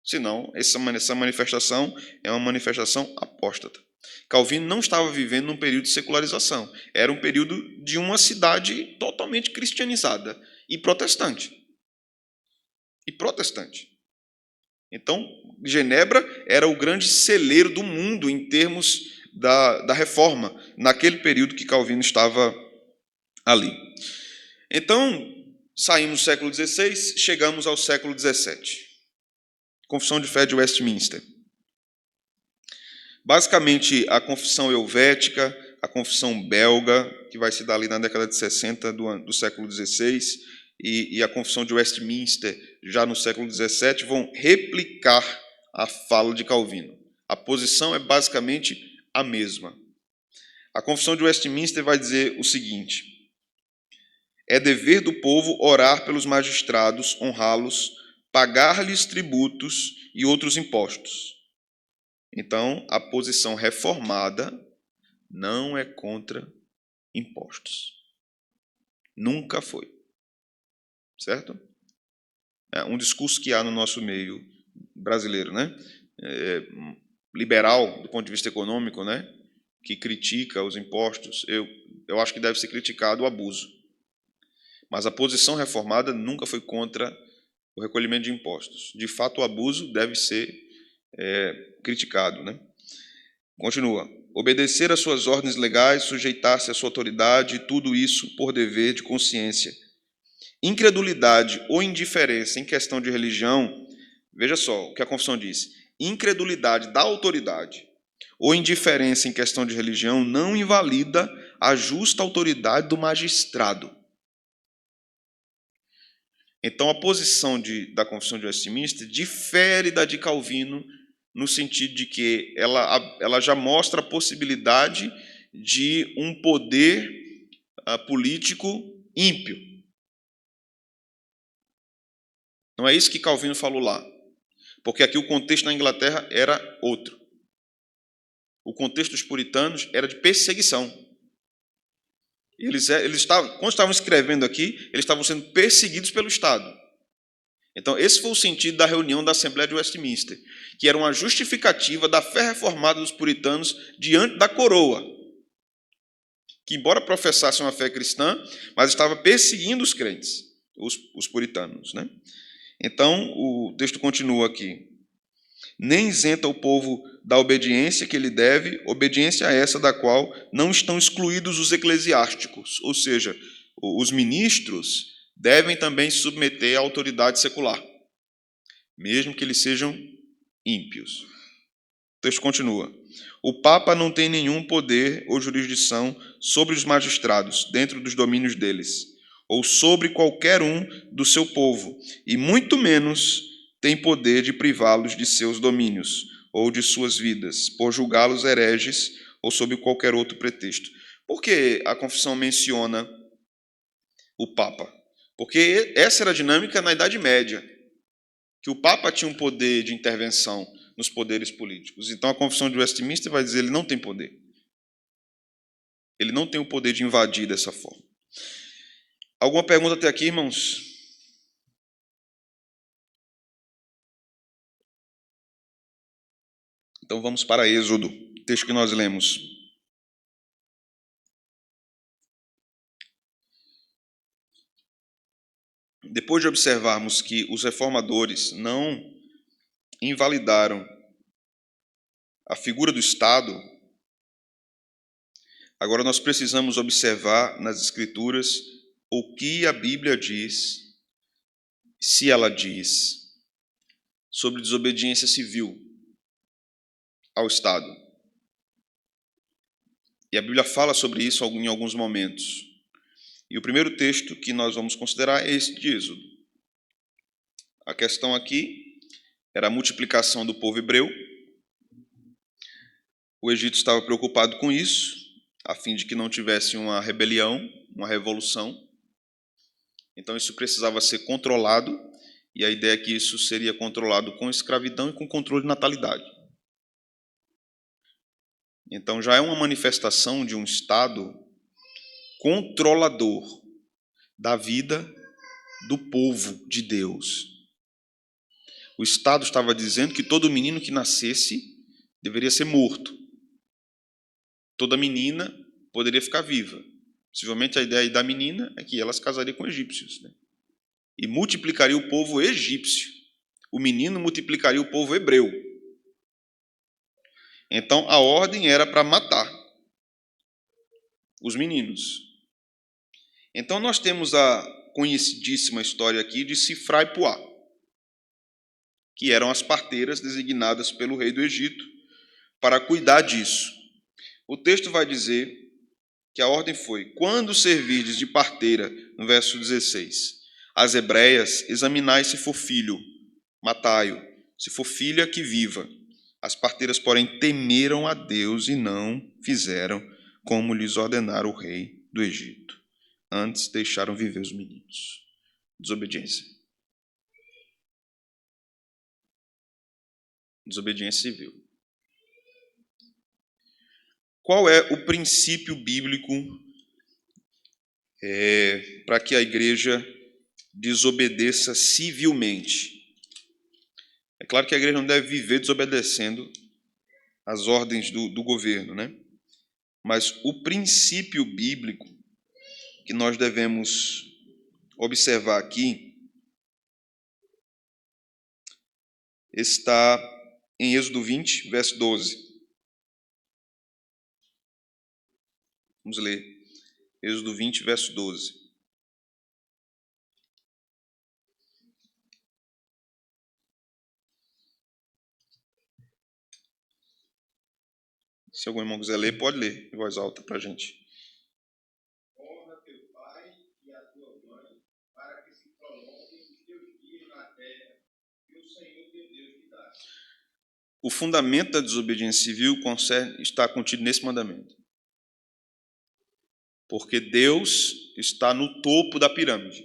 Senão, essa manifestação é uma manifestação apóstata. Calvino não estava vivendo num período de secularização. Era um período de uma cidade totalmente cristianizada e protestante. Então, Genebra era o grande celeiro do mundo em termos da reforma, naquele período que Calvino estava ali. Então, saímos do século XVI, chegamos ao século XVII. Confissão de Fé de Westminster. Basicamente, a confissão helvética, a confissão belga, que vai se dar ali na década de 60 do século XVI, e a confissão de Westminster, já no século XVII, vão replicar a fala de Calvino. A posição é basicamente a mesma. A confissão de Westminster vai dizer o seguinte: é dever do povo orar pelos magistrados, honrá-los, pagar-lhes tributos e outros impostos. Então, a posição reformada não é contra impostos. Nunca foi. Certo? É um discurso que há no nosso meio brasileiro, né? Liberal, do ponto de vista econômico, né? Que critica os impostos. Eu acho que deve ser criticado o abuso. Mas a posição reformada nunca foi contra o recolhimento de impostos. De fato, o abuso deve ser criticado, né? Continua. Obedecer às suas ordens legais, sujeitar-se à sua autoridade, tudo isso por dever de consciência. Incredulidade ou indiferença em questão de religião, veja só o que a confissão diz: incredulidade da autoridade ou indiferença em questão de religião não invalida a justa autoridade do magistrado. Então, a posição da confissão de Westminster difere da de Calvino no sentido de que ela já mostra a possibilidade de um poder político ímpio. Não é isso que Calvino falou lá, porque aqui o contexto na Inglaterra era outro. O contexto dos puritanos era de perseguição. Quando estavam escrevendo aqui, eles estavam sendo perseguidos pelo Estado. Então, esse foi o sentido da reunião da Assembleia de Westminster, que era uma justificativa da fé reformada dos puritanos diante da coroa, que, embora professassem uma fé cristã, mas estava perseguindo os crentes, os puritanos, né? Então, o texto continua aqui. Nem isenta o povo da obediência que lhe deve, obediência essa da qual não estão excluídos os eclesiásticos, ou seja, os ministros devem também se submeter à autoridade secular, mesmo que eles sejam ímpios. O texto continua. O Papa não tem nenhum poder ou jurisdição sobre os magistrados, dentro dos domínios deles, ou sobre qualquer um do seu povo, e muito menos tem poder de privá-los de seus domínios ou de suas vidas, por julgá-los hereges ou sob qualquer outro pretexto. Por que a confissão menciona o Papa? Porque essa era a dinâmica na Idade Média, que o Papa tinha um poder de intervenção nos poderes políticos. Então a confissão de Westminster vai dizer que ele não tem poder. Ele não tem o poder de invadir dessa forma. Alguma pergunta até aqui, irmãos? Então vamos para Êxodo, texto que nós lemos. Depois de observarmos que os reformadores não invalidaram a figura do Estado, agora nós precisamos observar nas Escrituras o que a Bíblia diz se ela diz sobre desobediência civil ao Estado. E a Bíblia fala sobre isso em alguns momentos. E o primeiro texto que nós vamos considerar é esse de Êxodo. A questão aqui era a multiplicação do povo hebreu. O Egito estava preocupado com isso, a fim de que não tivesse uma rebelião, uma revolução. Então isso precisava ser controlado, e a ideia é que isso seria controlado com escravidão e com controle de natalidade. Então já é uma manifestação de um Estado controlador da vida do povo de Deus. O Estado estava dizendo que todo menino que nascesse deveria ser morto. Toda menina poderia ficar viva. Possivelmente a ideia da menina é que ela se casaria com egípcios, né? E multiplicaria o povo egípcio. O menino multiplicaria o povo hebreu. Então a ordem era para matar os meninos. Então nós temos a conhecidíssima história aqui de Sifra e Puá, que eram as parteiras designadas pelo rei do Egito para cuidar disso. O texto vai dizer que a ordem foi: quando servirdes de parteira, no verso 16, as hebreias, examinai se for filho, matai-o, se for filha, que viva. As parteiras, porém, temeram a Deus e não fizeram como lhes ordenara o rei do Egito. Antes deixaram viver os meninos. Desobediência. Desobediência civil. Qual é o princípio bíblico para que a igreja desobedeça civilmente? É claro que a igreja não deve viver desobedecendo as ordens do governo, né? Mas o princípio bíblico que nós devemos observar aqui está em Êxodo 20, verso 12. Vamos ler. Êxodo 20, verso 12. Se algum irmão quiser ler, pode ler em voz alta para a gente. Honra teu pai e a tua mãe, para que se prolonguem os teus dias na terra, que o Senhor teu Deus te dá. O fundamento da desobediência civil está contido nesse mandamento. Porque Deus está no topo da pirâmide.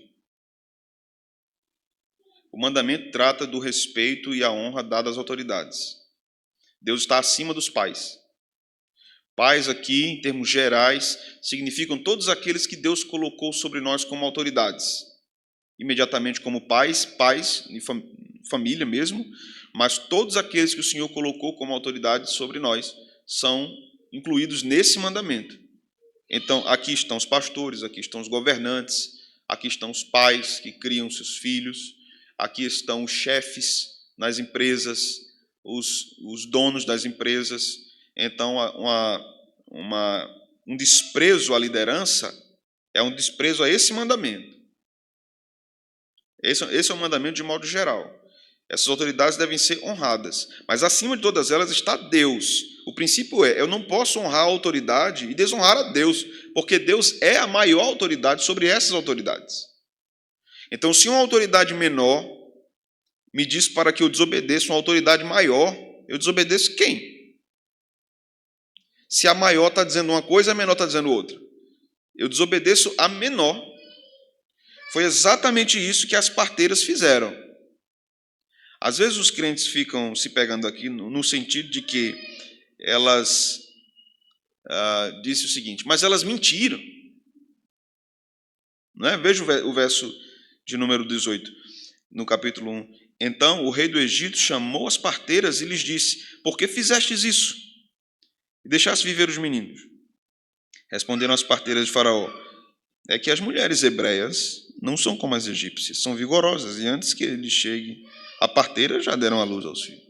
O mandamento trata do respeito e a honra dada às autoridades. Deus está acima dos pais. Pais aqui, em termos gerais, significam todos aqueles que Deus colocou sobre nós como autoridades. Imediatamente como pais, família mesmo, mas todos aqueles que o Senhor colocou como autoridade sobre nós são incluídos nesse mandamento. Então, aqui estão os pastores, aqui estão os governantes, aqui estão os pais que criam seus filhos, aqui estão os chefes nas empresas, os donos das empresas. Então, um desprezo à liderança é um desprezo a esse mandamento. Esse é um mandamento de modo geral. Essas autoridades devem ser honradas, mas acima de todas elas está Deus. O princípio é: eu não posso honrar a autoridade e desonrar a Deus, porque Deus é a maior autoridade sobre essas autoridades. Então, se uma autoridade menor me diz para que eu desobedeça uma autoridade maior, eu desobedeço quem? Se a maior está dizendo uma coisa, a menor está dizendo outra. Eu desobedeço a menor. Foi exatamente isso que as parteiras fizeram. Às vezes os crentes ficam se pegando aqui no sentido de que elas disse o seguinte: mas elas mentiram. Não é? Veja o verso de número 18, no capítulo 1. Então o rei do Egito chamou as parteiras e lhes disse: por que fizestes isso? E deixaste viver os meninos? Responderam as parteiras de Faraó: é que as mulheres hebreias não são como as egípcias, são vigorosas, e antes que ele chegue a parteira já deram à luz aos filhos.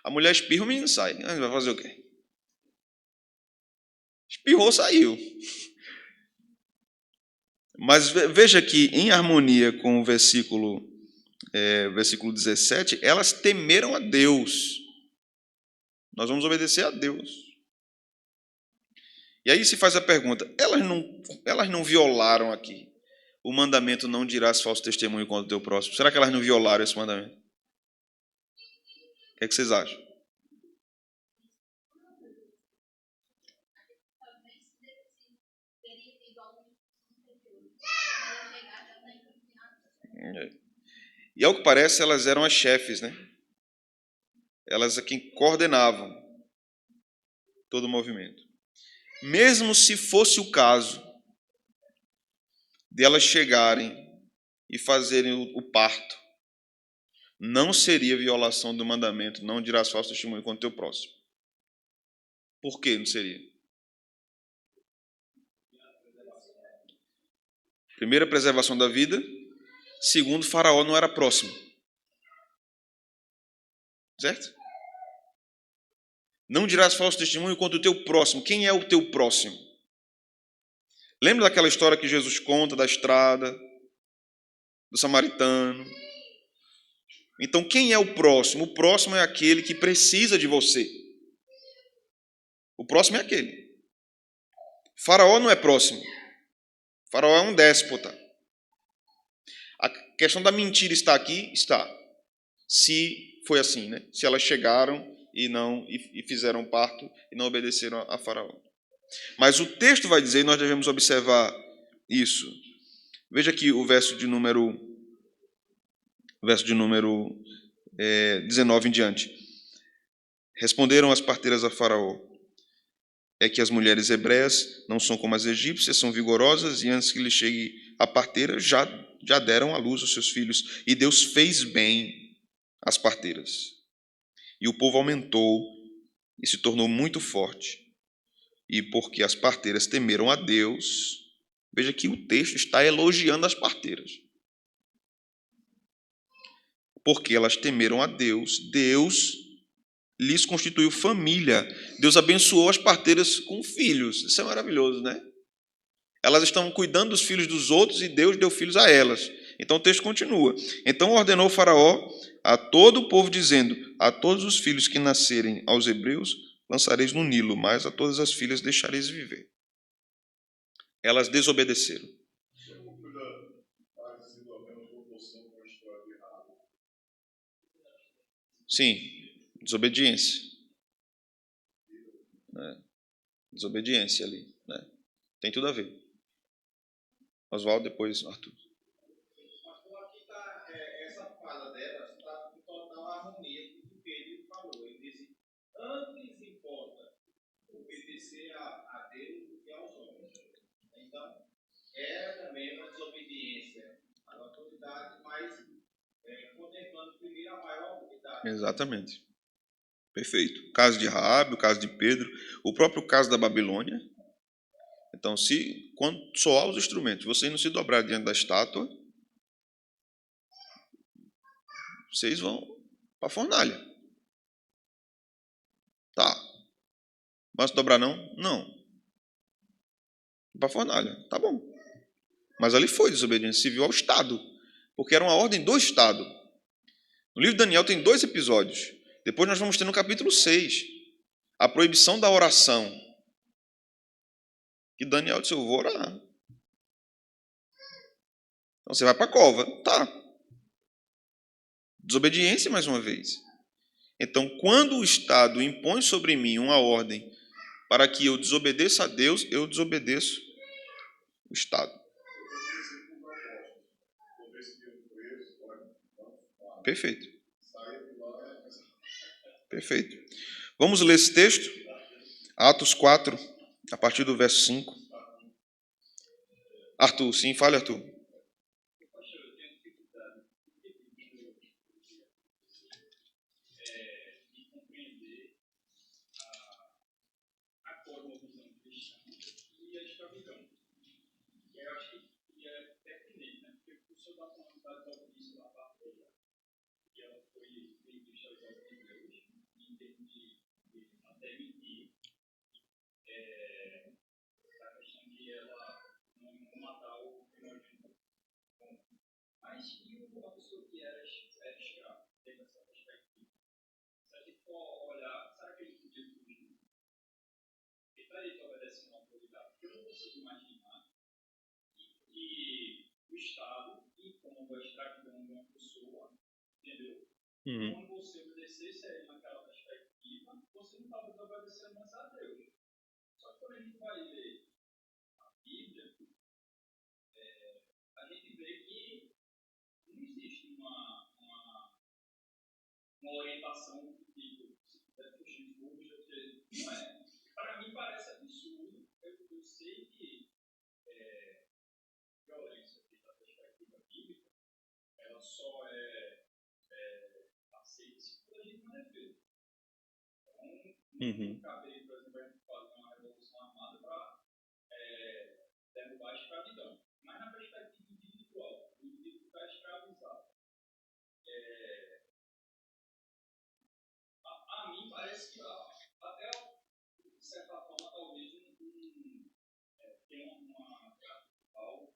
A mulher espirra, o menino sai. Vai fazer o quê? Espirrou, saiu. Mas veja que, em harmonia com o versículo 17, elas temeram a Deus. Nós vamos obedecer a Deus. E aí se faz a pergunta, elas não violaram aqui o mandamento não dirás falso testemunho contra o teu próximo? Será que elas não violaram esse mandamento? O que é que vocês acham? E ao que parece, elas eram as chefes, né? Elas é quem coordenavam todo o movimento. Mesmo se fosse o caso de elas chegarem e fazerem o parto, não seria violação do mandamento, não dirás falso testemunho contra o teu próximo. Por que não seria? Primeiro, a preservação da vida. Segundo, Faraó não era próximo. Certo? Não dirás falso testemunho contra o teu próximo. Quem é o teu próximo? Lembra daquela história que Jesus conta da estrada, do samaritano? Então, quem é o próximo? O próximo é aquele que precisa de você. O próximo é aquele. Faraó não é próximo. Faraó é um déspota. A questão da mentira está aqui? Está. Se foi assim, né? Se elas chegaram e fizeram parto e não obedeceram a Faraó. Mas o texto vai dizer, e nós devemos observar isso. Veja aqui o verso de número 19 em diante. Responderam as parteiras a Faraó: é que as mulheres hebreias não são como as egípcias, são vigorosas, e antes que lhe chegue a parteira, já deram à luz os seus filhos. E Deus fez bem às parteiras. E o povo aumentou e se tornou muito forte. E porque as parteiras temeram a Deus, veja que o texto está elogiando as parteiras. Porque elas temeram a Deus, Deus lhes constituiu família. Deus abençoou as parteiras com filhos. Isso é maravilhoso, né? Elas estão cuidando dos filhos dos outros e Deus deu filhos a elas. Então o texto continua. Então ordenou Faraó a todo o povo, dizendo: a todos os filhos que nascerem aos hebreus lançareis no Nilo, mas a todas as filhas deixareis viver. Elas desobedeceram. Sim, desobediência. Desobediência ali, né? Tem tudo a ver. Oswaldo, depois Arthur. Pastor, aqui está essa fala dela, está em total harmonia com o que Pedro falou. Ele disse: antes importa obedecer a Deus do que aos homens. Então, era também uma desobediência às autoridades, mas contemplando primeiro a maior autoridade. Exatamente. Perfeito. O caso de Raabe, o caso de Pedro, o próprio caso da Babilônia. Então, quando soar os instrumentos, vocês não se dobrar diante da estátua, vocês vão para a fornalha. Tá. Vai se dobrar não? Não. Para a fornalha. Tá bom. Mas ali foi desobediência civil ao Estado, porque era uma ordem do Estado. No livro de Daniel tem 2 episódios. Depois nós vamos ter no capítulo 6 a proibição da oração. E Daniel disse: eu vou orar. Então você vai para a cova. Tá. Desobediência mais uma vez. Então, quando o Estado impõe sobre mim uma ordem para que eu desobedeça a Deus, eu desobedeço o Estado. Perfeito. Perfeito. Vamos ler esse texto? Atos 4, a partir do verso 5. Arthur, sim, fale, Arthur. Mas e a pessoa que era escrava, dentro dessa perspectiva? Se a gente for olhar, será que ele podia fugir? Ele estaria te obedecendo a autoridade? Porque eu não consigo imaginar que o Estado, e como a escravidão de uma pessoa, entendeu? Quando você obedecesse a ele naquela perspectiva, você não estava obedecendo mais a Deus. Só que quando a gente vai ler a Bíblia, a gente vê que não existe uma orientação do tipo, se quiser fugir, fuja, porque não é. Para mim parece absurdo. Eu sei que violência, da perspectiva bíblica, ela só é aceita se for legítima defesa. Então, não cabe, por exemplo, a gente fazer uma revolução armada para derrubar a escravidão. Mas na perspectiva individual, o indivíduo está escravizado. A mim parece que até de certa forma talvez tem uma algo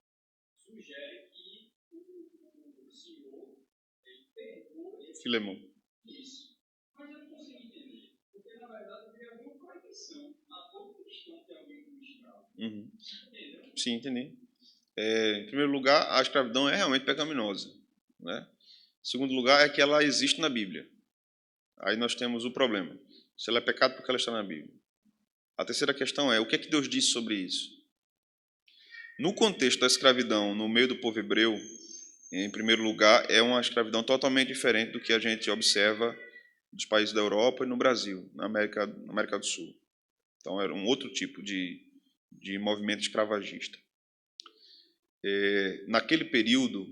sugere que o senhor perdoe Filemão. isso. Mas eu não consigo entender, porque na verdade tem alguma proibição a todo cristão ter alguém como escravo. Entendeu? Sim, entendi. Em primeiro lugar, a escravidão é realmente pecaminosa, né? Em segundo lugar, é que ela existe na Bíblia. Aí nós temos o problema. Se ela é pecado, porque ela está na Bíblia. A terceira questão é, o que é que Deus disse sobre isso? No contexto da escravidão no meio do povo hebreu, em primeiro lugar, é uma escravidão totalmente diferente do que a gente observa nos países da Europa e no Brasil, na América do Sul. Então, era um outro tipo de movimento escravagista. Naquele período,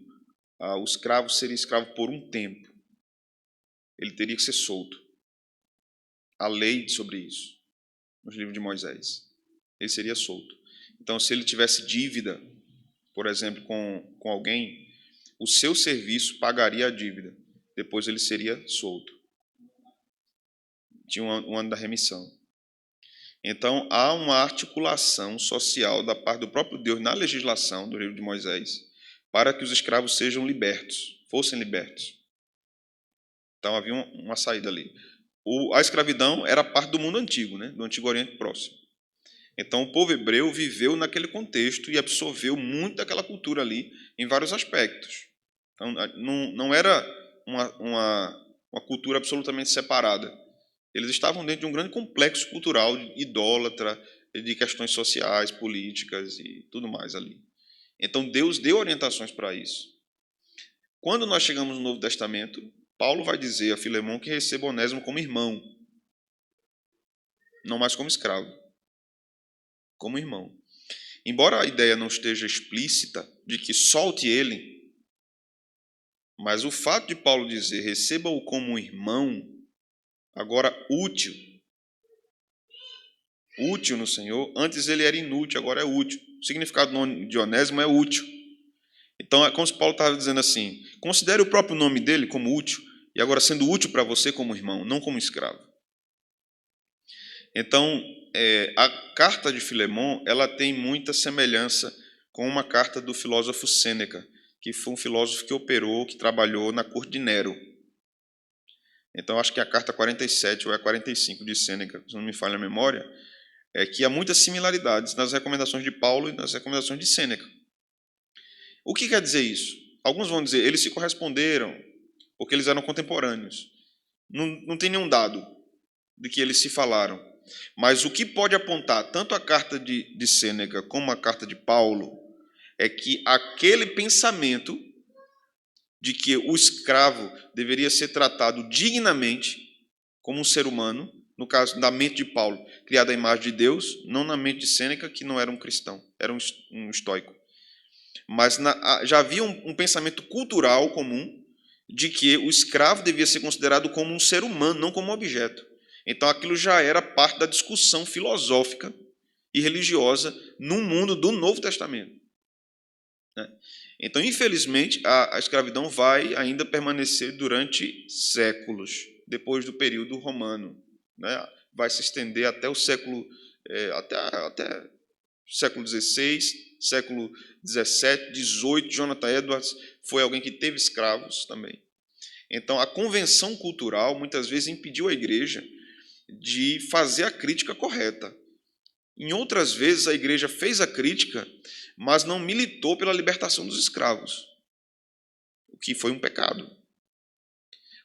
o escravo seria escravo por um tempo. Ele teria que ser solto. A lei sobre isso, nos livros de Moisés. Ele seria solto. Então, se ele tivesse dívida, por exemplo, com alguém, o seu serviço pagaria a dívida. Depois ele seria solto. Tinha um ano da remissão. Então, há uma articulação social da parte do próprio Deus na legislação do livro de Moisés para que os escravos sejam libertos, fossem libertos. Então, havia uma saída ali. A escravidão era parte do mundo antigo, né? Do Antigo Oriente Próximo. Então, o povo hebreu viveu naquele contexto e absorveu muito daquela cultura ali em vários aspectos. Então, não era uma cultura absolutamente separada. Eles estavam dentro de um grande complexo cultural idólatra, de questões sociais, políticas e tudo mais ali. Então, Deus deu orientações para isso. Quando nós chegamos no Novo Testamento, Paulo vai dizer a Filemão que receba Onésimo como irmão, não mais como escravo, como irmão. Embora a ideia não esteja explícita de que solte ele, mas o fato de Paulo dizer receba-o como irmão, agora útil no Senhor, antes ele era inútil, agora é útil. O significado de Onésimo é útil. Então é como se Paulo estava dizendo assim, considere o próprio nome dele como útil, e agora sendo útil para você como irmão, não como escravo. Então, a carta de Filemão, ela tem muita semelhança com uma carta do filósofo Sêneca, que foi um filósofo que operou, que trabalhou na corte de Nero. Então, acho que a carta 47 ou a 45 de Sêneca, se não me falha a memória, é que há muitas similaridades nas recomendações de Paulo e nas recomendações de Sêneca. O que quer dizer isso? Alguns vão dizer, eles se corresponderam, porque eles eram contemporâneos. Não tem nenhum dado de que eles se falaram. Mas o que pode apontar tanto a carta de Sêneca como a carta de Paulo é que aquele pensamento de que o escravo deveria ser tratado dignamente como um ser humano, no caso da mente de Paulo, criada à imagem de Deus, não na mente de Sêneca, que não era um cristão, era um estoico. Mas já havia um pensamento cultural comum de que o escravo devia ser considerado como um ser humano, não como um objeto. Então aquilo já era parte da discussão filosófica e religiosa no mundo do Novo Testamento. Então, infelizmente, a escravidão vai ainda permanecer durante séculos, depois do período romano. Vai se estender até o século, século XVI, século XVII, XVIII. Jonathan Edwards foi alguém que teve escravos também. Então, a convenção cultural, muitas vezes, impediu a igreja de fazer a crítica correta. Em outras vezes, a igreja fez a crítica, mas não militou pela libertação dos escravos, o que foi um pecado.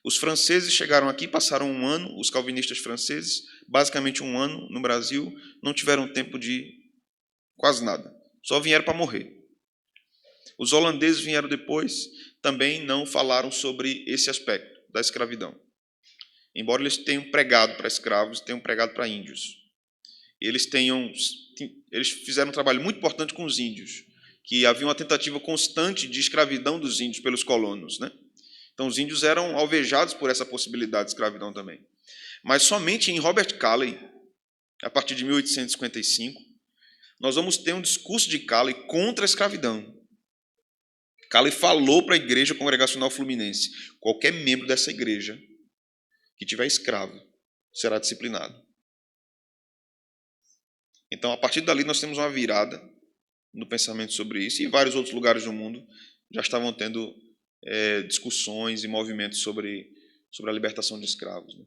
Os franceses chegaram aqui, passaram um ano, os calvinistas franceses, basicamente um ano no Brasil, não tiveram tempo de quase nada, só vieram para morrer. Os holandeses vieram depois, também não falaram sobre esse aspecto da escravidão. Embora eles tenham pregado para escravos, tenham pregado para índios. Eles fizeram um trabalho muito importante com os índios, que havia uma tentativa constante de escravidão dos índios pelos colonos, né? Então, os índios eram alvejados por essa possibilidade de escravidão também. Mas somente em Robert Calley, a partir de 1855, nós vamos ter um discurso de Calley contra a escravidão. Calley falou para a Igreja Congregacional Fluminense: qualquer membro dessa igreja que tiver escravo será disciplinado. Então, a partir dali, nós temos uma virada no pensamento sobre isso, e vários outros lugares do mundo já estavam tendo discussões e movimentos sobre a libertação de escravos. Né?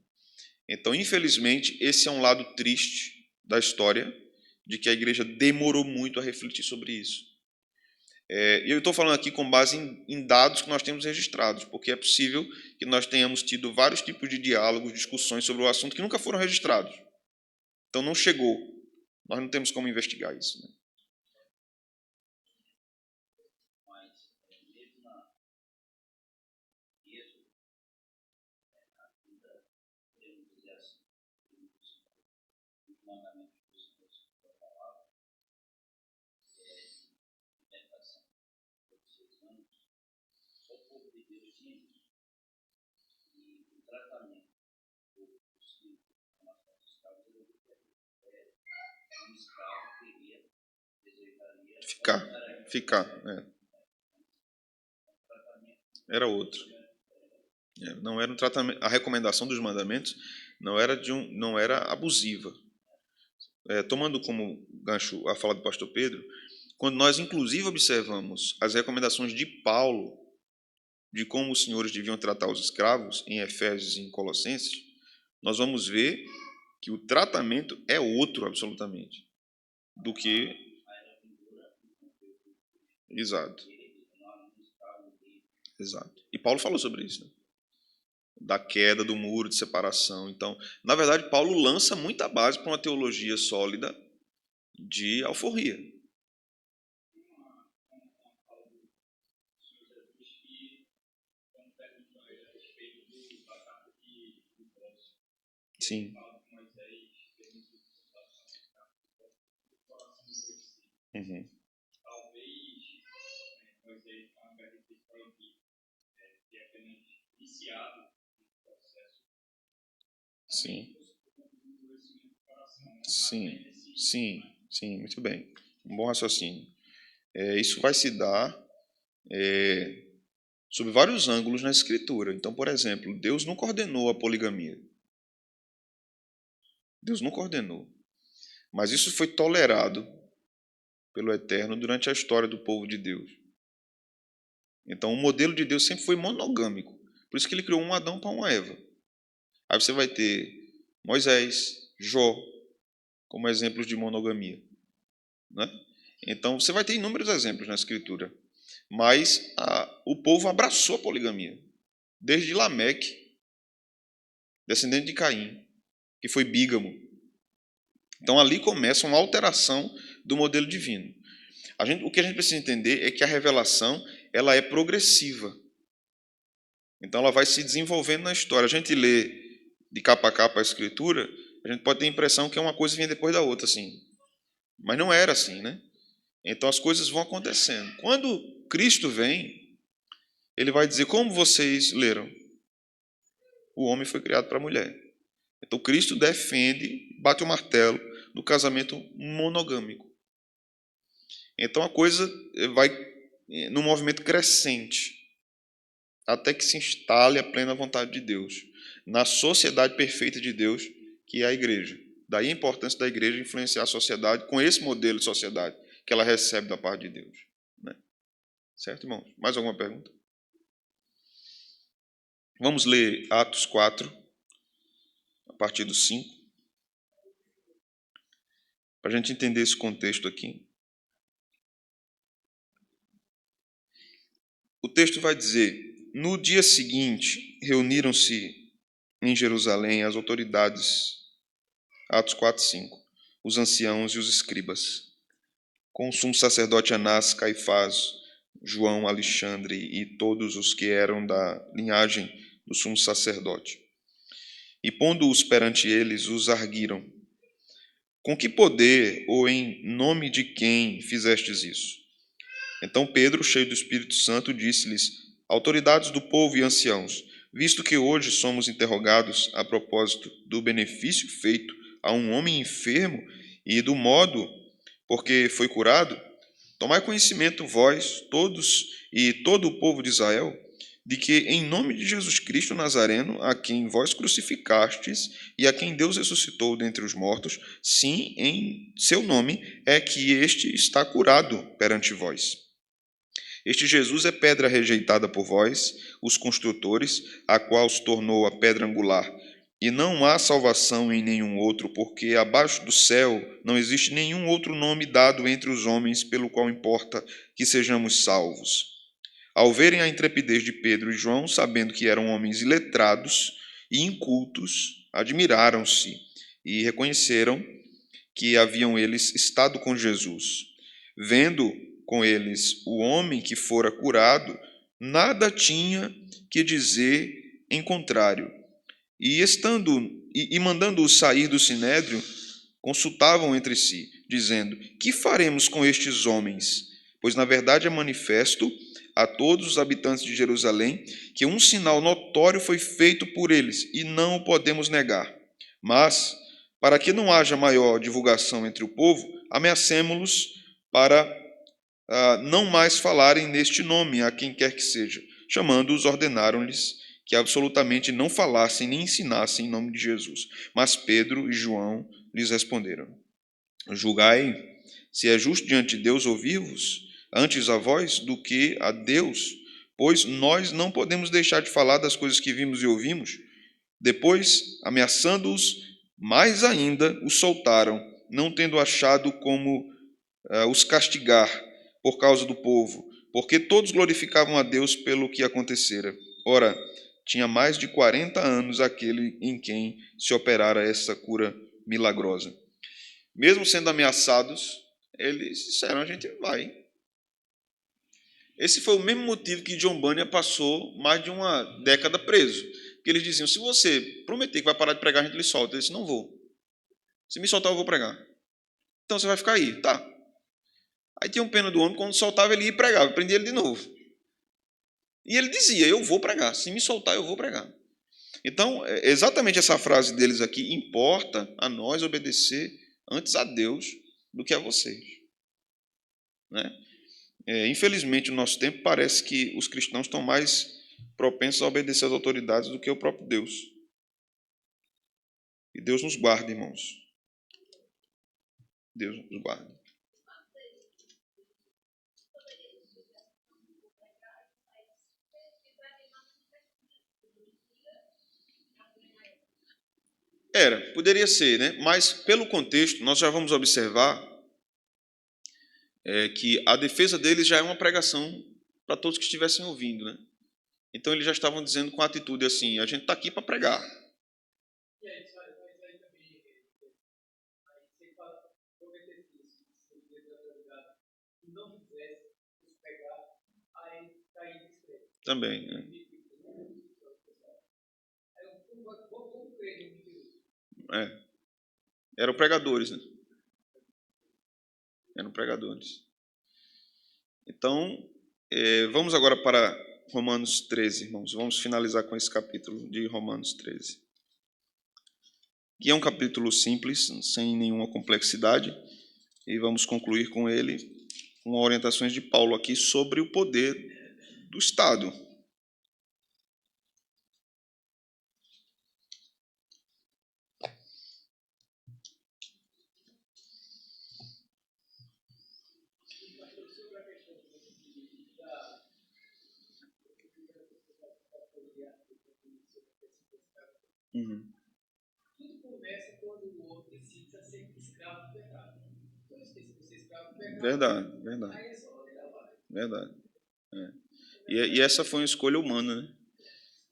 Então, infelizmente, esse é um lado triste da história, de que a igreja demorou muito a refletir sobre isso. E eu estou falando aqui com base em dados que nós temos registrados, porque é possível que nós tenhamos tido vários tipos de diálogos, discussões sobre o assunto que nunca foram registrados. Então, não chegou. Nós não temos como investigar isso. Né? Ficar. Era outro. Não era um tratamento. A recomendação dos mandamentos não era abusiva. Tomando como gancho a fala do pastor Pedro, quando nós inclusive observamos as recomendações de Paulo de como os senhores deviam tratar os escravos em Efésios e em Colossenses, nós vamos ver que o tratamento é outro absolutamente do que... Exato. E Paulo falou sobre isso, né? Da queda do muro de separação. Então, na verdade, Paulo lança muita base para uma teologia sólida de alforria. Sim. Uhum. Sim, muito bem. Um bom raciocínio. Isso vai se dar sob vários ângulos na Escritura. Então, por exemplo, Deus nunca ordenou a poligamia. Deus nunca ordenou. Mas isso foi tolerado pelo Eterno durante a história do povo de Deus. Então, o modelo de Deus sempre foi monogâmico. Por isso que ele criou um Adão para uma Eva. Aí você vai ter Moisés, Jó, como exemplos de monogamia. Né? Então, você vai ter inúmeros exemplos na Escritura. Mas o povo abraçou a poligamia. Desde Lameque, descendente de Caim, que foi bígamo. Então, ali começa uma alteração do modelo divino. O que a gente precisa entender é que a revelação ela é progressiva. Então, ela vai se desenvolvendo na história. A gente lê de capa a capa a Escritura, a gente pode ter a impressão que uma coisa vinha depois da outra, assim. Mas não era assim, né? Então, as coisas vão acontecendo. Quando Cristo vem, ele vai dizer, como vocês leram? O homem foi criado para a mulher. Então, Cristo defende, bate o martelo do casamento monogâmico. Então, a coisa vai num movimento crescente, até que se instale a plena vontade de Deus, na sociedade perfeita de Deus, que é a igreja. Daí a importância da igreja influenciar a sociedade com esse modelo de sociedade que ela recebe da parte de Deus. Né? Certo, irmãos? Mais alguma pergunta? Vamos ler Atos 4, a partir do 5, para a gente entender esse contexto aqui. O texto vai dizer: no dia seguinte, reuniram-se em Jerusalém as autoridades, Atos 4, 5, os anciãos e os escribas, com o sumo sacerdote Anás, Caifás, João, Alexandre e todos os que eram da linhagem do sumo sacerdote. E pondo-os perante eles, os arguiram: com que poder ou em nome de quem fizestes isso? Então Pedro, cheio do Espírito Santo, disse-lhes: autoridades do povo e anciãos, visto que hoje somos interrogados a propósito do benefício feito a um homem enfermo e do modo porque foi curado, tomai conhecimento vós, todos e todo o povo de Israel, de que em nome de Jesus Cristo Nazareno, a quem vós crucificastes e a quem Deus ressuscitou dentre os mortos, sim, em seu nome é que este está curado perante vós. Este Jesus é pedra rejeitada por vós, os construtores, a qual se tornou a pedra angular. E não há salvação em nenhum outro, porque abaixo do céu não existe nenhum outro nome dado entre os homens pelo qual importa que sejamos salvos. Ao verem a intrepidez de Pedro e João, sabendo que eram homens iletrados e incultos, admiraram-se e reconheceram que haviam eles estado com Jesus. Vendo com eles o homem que fora curado, nada tinha que dizer em contrário. E mandando-os sair do sinédrio, consultavam entre si, dizendo: que faremos com estes homens? Pois na verdade é manifesto a todos os habitantes de Jerusalém que um sinal notório foi feito por eles, e não o podemos negar. Mas, para que não haja maior divulgação entre o povo, ameacemo-los para não mais falarem neste nome a quem quer que seja. Chamando-os, ordenaram-lhes que absolutamente não falassem nem ensinassem em nome de Jesus. Mas Pedro e João lhes responderam: julgai se é justo diante de Deus ouvir-vos antes a vós do que a Deus, pois nós não podemos deixar de falar das coisas que vimos e ouvimos. Depois, ameaçando-os mais ainda, os soltaram, não tendo achado como os castigar por causa do povo, porque todos glorificavam a Deus pelo que acontecera. Ora, tinha mais de 40 anos aquele em quem se operara essa cura milagrosa. Mesmo sendo ameaçados, eles disseram: a gente vai. Esse foi o mesmo motivo que John Bunyan passou mais de uma década preso. Porque eles diziam: se você prometer que vai parar de pregar, a gente lhe solta. Ele disse: não vou. Se me soltar, eu vou pregar. Então você vai ficar aí. Tá. Aí tinha um pena do homem, quando soltava ele ia e pregava, prendia ele de novo. E ele dizia: eu vou pregar, se me soltar eu vou pregar. Então, exatamente essa frase deles aqui: importa a nós obedecer antes a Deus do que a vocês. Né? Infelizmente, no nosso tempo, parece que os cristãos estão mais propensos a obedecer às autoridades do que o próprio Deus. E Deus nos guarde, irmãos. Deus nos guarde. Poderia ser, né? Mas pelo contexto, nós já vamos observar que a defesa deles já é uma pregação para todos que estivessem ouvindo, né? Então eles já estavam dizendo com atitude assim: a gente está aqui para pregar. E aí, mas aí também, aí você fala, prometer isso, se ele autoridade e não fizesse, os pegar, aí cair de esquerda. Também, né? Eram pregadores, né? Eram pregadores. Então, vamos agora para Romanos 13, irmãos. Vamos finalizar com esse capítulo de Romanos 13. Que é um capítulo simples, sem nenhuma complexidade, e vamos concluir com ele, com orientações de Paulo aqui sobre o poder do Estado. Tudo começa quando o outro decide ser escravo do pecado. Então, eu esqueci de ser escravo do pecado. Verdade. Aí é só ele vai. Verdade. E essa foi uma escolha humana, né?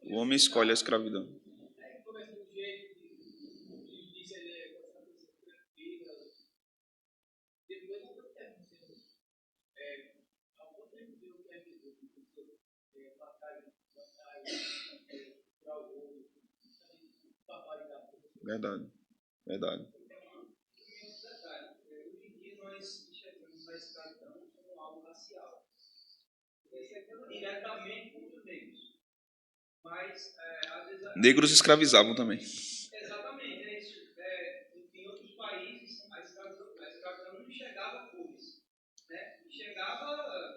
O homem escolhe a escravidão. Aí começa do jeito que diz ele é uma pessoa tranquila. Depois não tem algum tempo de eu quero dizer, batalha, para o outro, barbaridade. Verdade. Hoje em dia nós enxergamos a escravidão como algo racial. Diretamente contra os negros. Mas, às vezes... Negros escravizavam também. Exatamente, é isso. Em outros países, a escravidão não enxergava cores. Né? Enxergava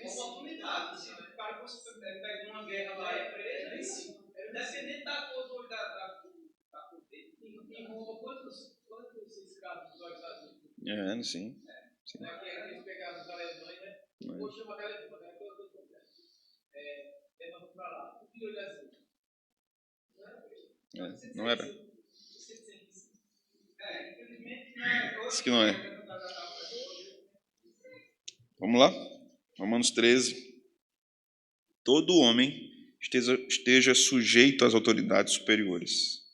oportunidade. Se o cara fosse pegar uma guerra lá e preso, independente da cor ou da cor dele. Em Roma, quantos escravos dos Estados Unidos? Sim. Eles pegavam os alemães, né? Vou chamar de alemão, né? Levando para lá. O filho de azul. Não era. Infelizmente não é. Isso que não é. Vamos lá? Romanos 13. Todo homem esteja sujeito às autoridades superiores,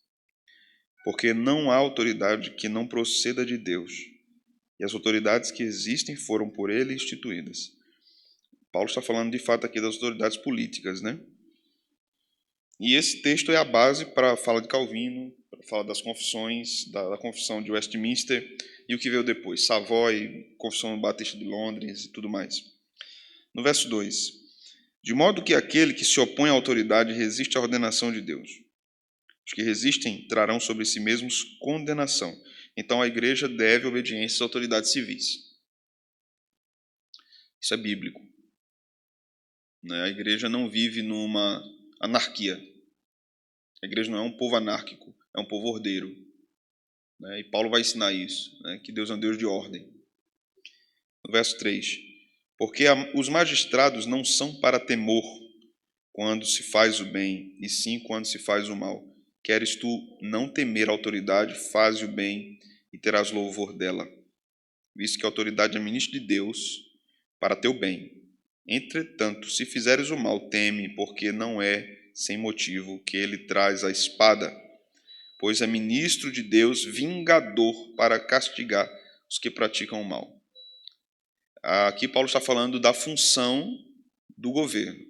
porque não há autoridade que não proceda de Deus, e as autoridades que existem foram por ele instituídas. Paulo está falando de fato aqui das autoridades políticas, né? E esse texto é a base para a fala de Calvino, para a fala das confissões, da confissão de Westminster e o que veio depois, Savoy, Confissão Batista de Londres e tudo mais. No verso 2: de modo que aquele que se opõe à autoridade resiste à ordenação de Deus. Os que resistem trarão sobre si mesmos condenação. Então a igreja deve obediência às autoridades civis. Isso é bíblico. A igreja não vive numa anarquia. A igreja não é um povo anárquico, é um povo ordeiro. E Paulo vai ensinar isso, que Deus é um Deus de ordem. No verso 3: porque os magistrados não são para temor quando se faz o bem, e sim quando se faz o mal. Queres tu não temer a autoridade, faze o bem e terás louvor dela, visto que a autoridade é ministro de Deus para teu bem. Entretanto, se fizeres o mal, teme, porque não é sem motivo que ele traz a espada, pois é ministro de Deus, vingador para castigar os que praticam o mal. Aqui Paulo está falando da função do governo,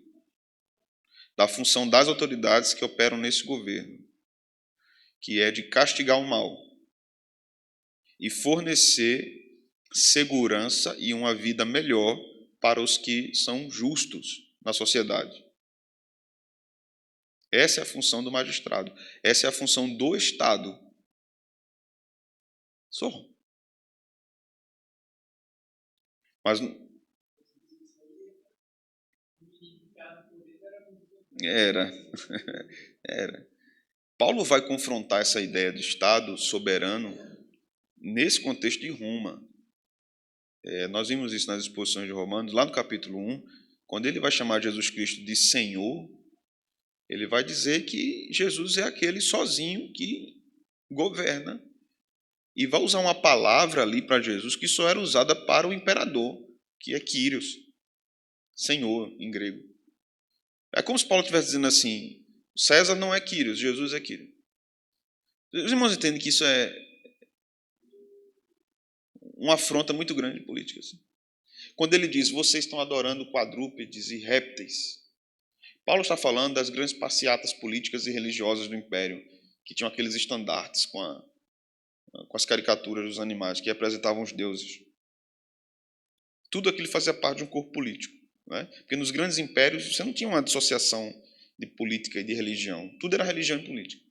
da função das autoridades que operam nesse governo, que é de castigar o mal e fornecer segurança e uma vida melhor para os que são justos na sociedade. Essa é a função do magistrado. Essa é a função do Estado. Só. Mas era. Paulo vai confrontar essa ideia de Estado soberano nesse contexto de Roma. Nós vimos isso nas exposições de Romanos, lá no capítulo 1, quando ele vai chamar Jesus Cristo de Senhor, ele vai dizer que Jesus é aquele sozinho que governa. E vai usar uma palavra ali para Jesus que só era usada para o imperador, que é Kyrios, Senhor em grego. É como se Paulo estivesse dizendo assim: César não é Kyrios, Jesus é Kyrios. Os irmãos entendem que isso é uma afronta muito grande de política. Assim. Quando ele diz, vocês estão adorando quadrúpedes e répteis, Paulo está falando das grandes passeatas políticas e religiosas do Império, que tinham aqueles estandartes com as caricaturas dos animais, que representavam os deuses. Tudo aquilo fazia parte de um corpo político. Né? Porque nos grandes impérios você não tinha uma dissociação de política e de religião. Tudo era religião e política.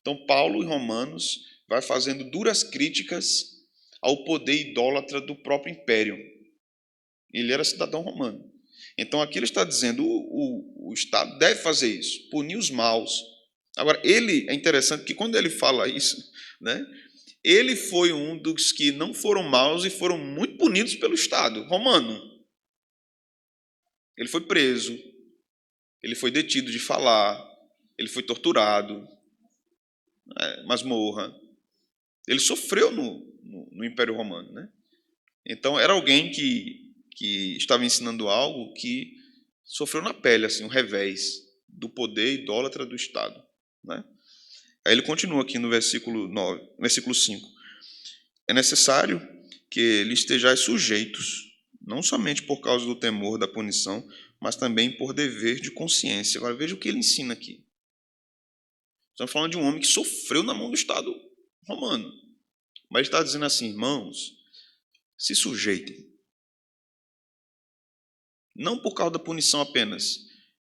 Então Paulo, em Romanos, vai fazendo duras críticas ao poder idólatra do próprio império. Ele era cidadão romano. Então aqui ele está dizendo o Estado deve fazer isso, punir os maus. Agora, é interessante que quando ele fala isso, né, ele foi um dos que não foram maus e foram muito punidos pelo Estado romano. Ele foi preso, ele foi detido de falar, ele foi torturado, masmorra. Ele sofreu no Império Romano, né? Então, era alguém que estava ensinando algo que sofreu na pele, assim, um revés do poder idólatra do Estado, né? Aí ele continua aqui no versículo 5. É necessário que lhe estejais sujeitos, não somente por causa do temor da punição, mas também por dever de consciência. Agora veja o que ele ensina aqui. Estamos falando de um homem que sofreu na mão do Estado romano. Mas ele está dizendo assim, irmãos, se sujeitem. Não por causa da punição apenas,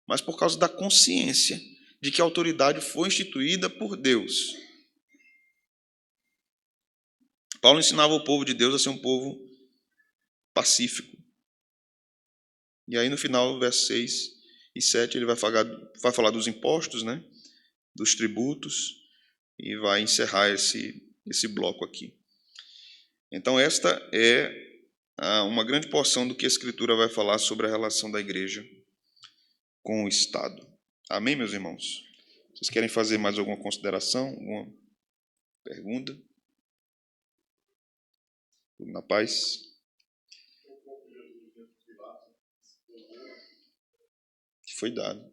mas por causa da consciência de que a autoridade foi instituída por Deus. Paulo ensinava o povo de Deus a ser um povo pacífico. E aí no final, versos 6 e 7, ele vai falar dos impostos, né? Dos tributos, e vai encerrar esse bloco aqui. Então esta é uma grande porção do que a Escritura vai falar sobre a relação da igreja com o Estado. Amém, meus irmãos? Vocês querem fazer mais alguma consideração? Alguma pergunta? Tudo na paz? Que foi dado.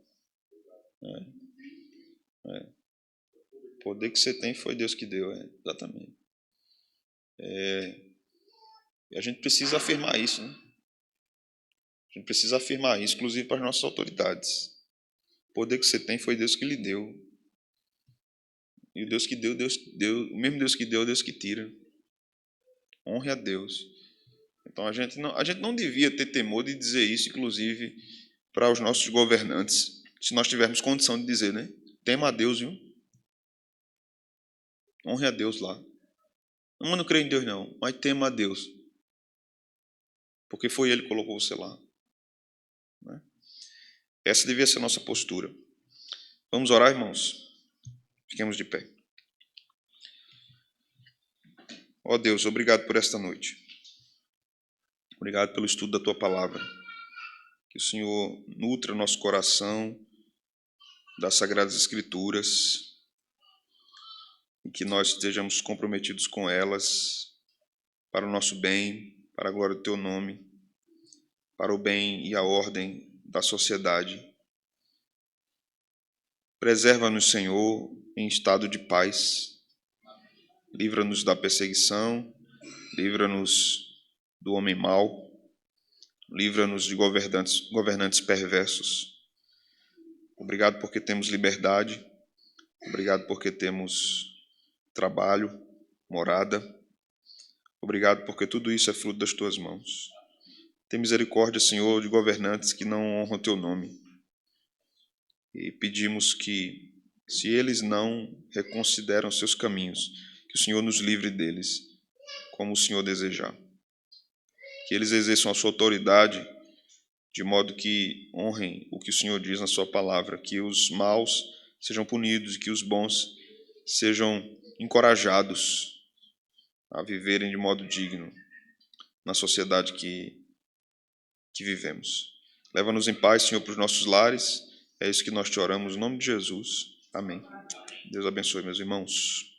O poder que você tem foi Deus que deu, exatamente. E a gente precisa afirmar isso, né? A gente precisa afirmar isso, inclusive para as nossas autoridades. O poder que você tem foi Deus que lhe deu. E o Deus que deu, Deus deu. O mesmo Deus que deu, Deus que tira. Honre a Deus. Então a gente não devia ter temor de dizer isso, inclusive para os nossos governantes, se nós tivermos condição de dizer, né? Tema a Deus, viu? Honre a Deus lá. Não creio em Deus não, mas tema a Deus. Porque foi Ele que colocou você lá. Né? Essa devia ser a nossa postura. Vamos orar, irmãos? Fiquemos de pé. Ó Deus, obrigado por esta noite. Obrigado pelo estudo da Tua Palavra. Que o Senhor nutra nosso coração das Sagradas Escrituras e que nós estejamos comprometidos com elas para o nosso bem, para a glória do Teu nome, para o bem e a ordem da sociedade. Preserva-nos, Senhor, em estado de paz. Livra-nos da perseguição, livra-nos do homem mau, livra-nos de governantes perversos. Obrigado porque temos liberdade, obrigado porque temos trabalho, morada. Obrigado porque tudo isso é fruto das Tuas mãos. Tem misericórdia, Senhor, de governantes que não honram Teu nome. E pedimos que, se eles não reconsideram seus caminhos, que o Senhor nos livre deles, como o Senhor desejar. Que eles exerçam a sua autoridade de modo que honrem o que o Senhor diz na sua palavra, que os maus sejam punidos e que os bons sejam encorajados a viverem de modo digno na sociedade que vivemos. Leva-nos em paz, Senhor, para os nossos lares. É isso que nós te oramos, no nome de Jesus. Amém. Deus abençoe, meus irmãos.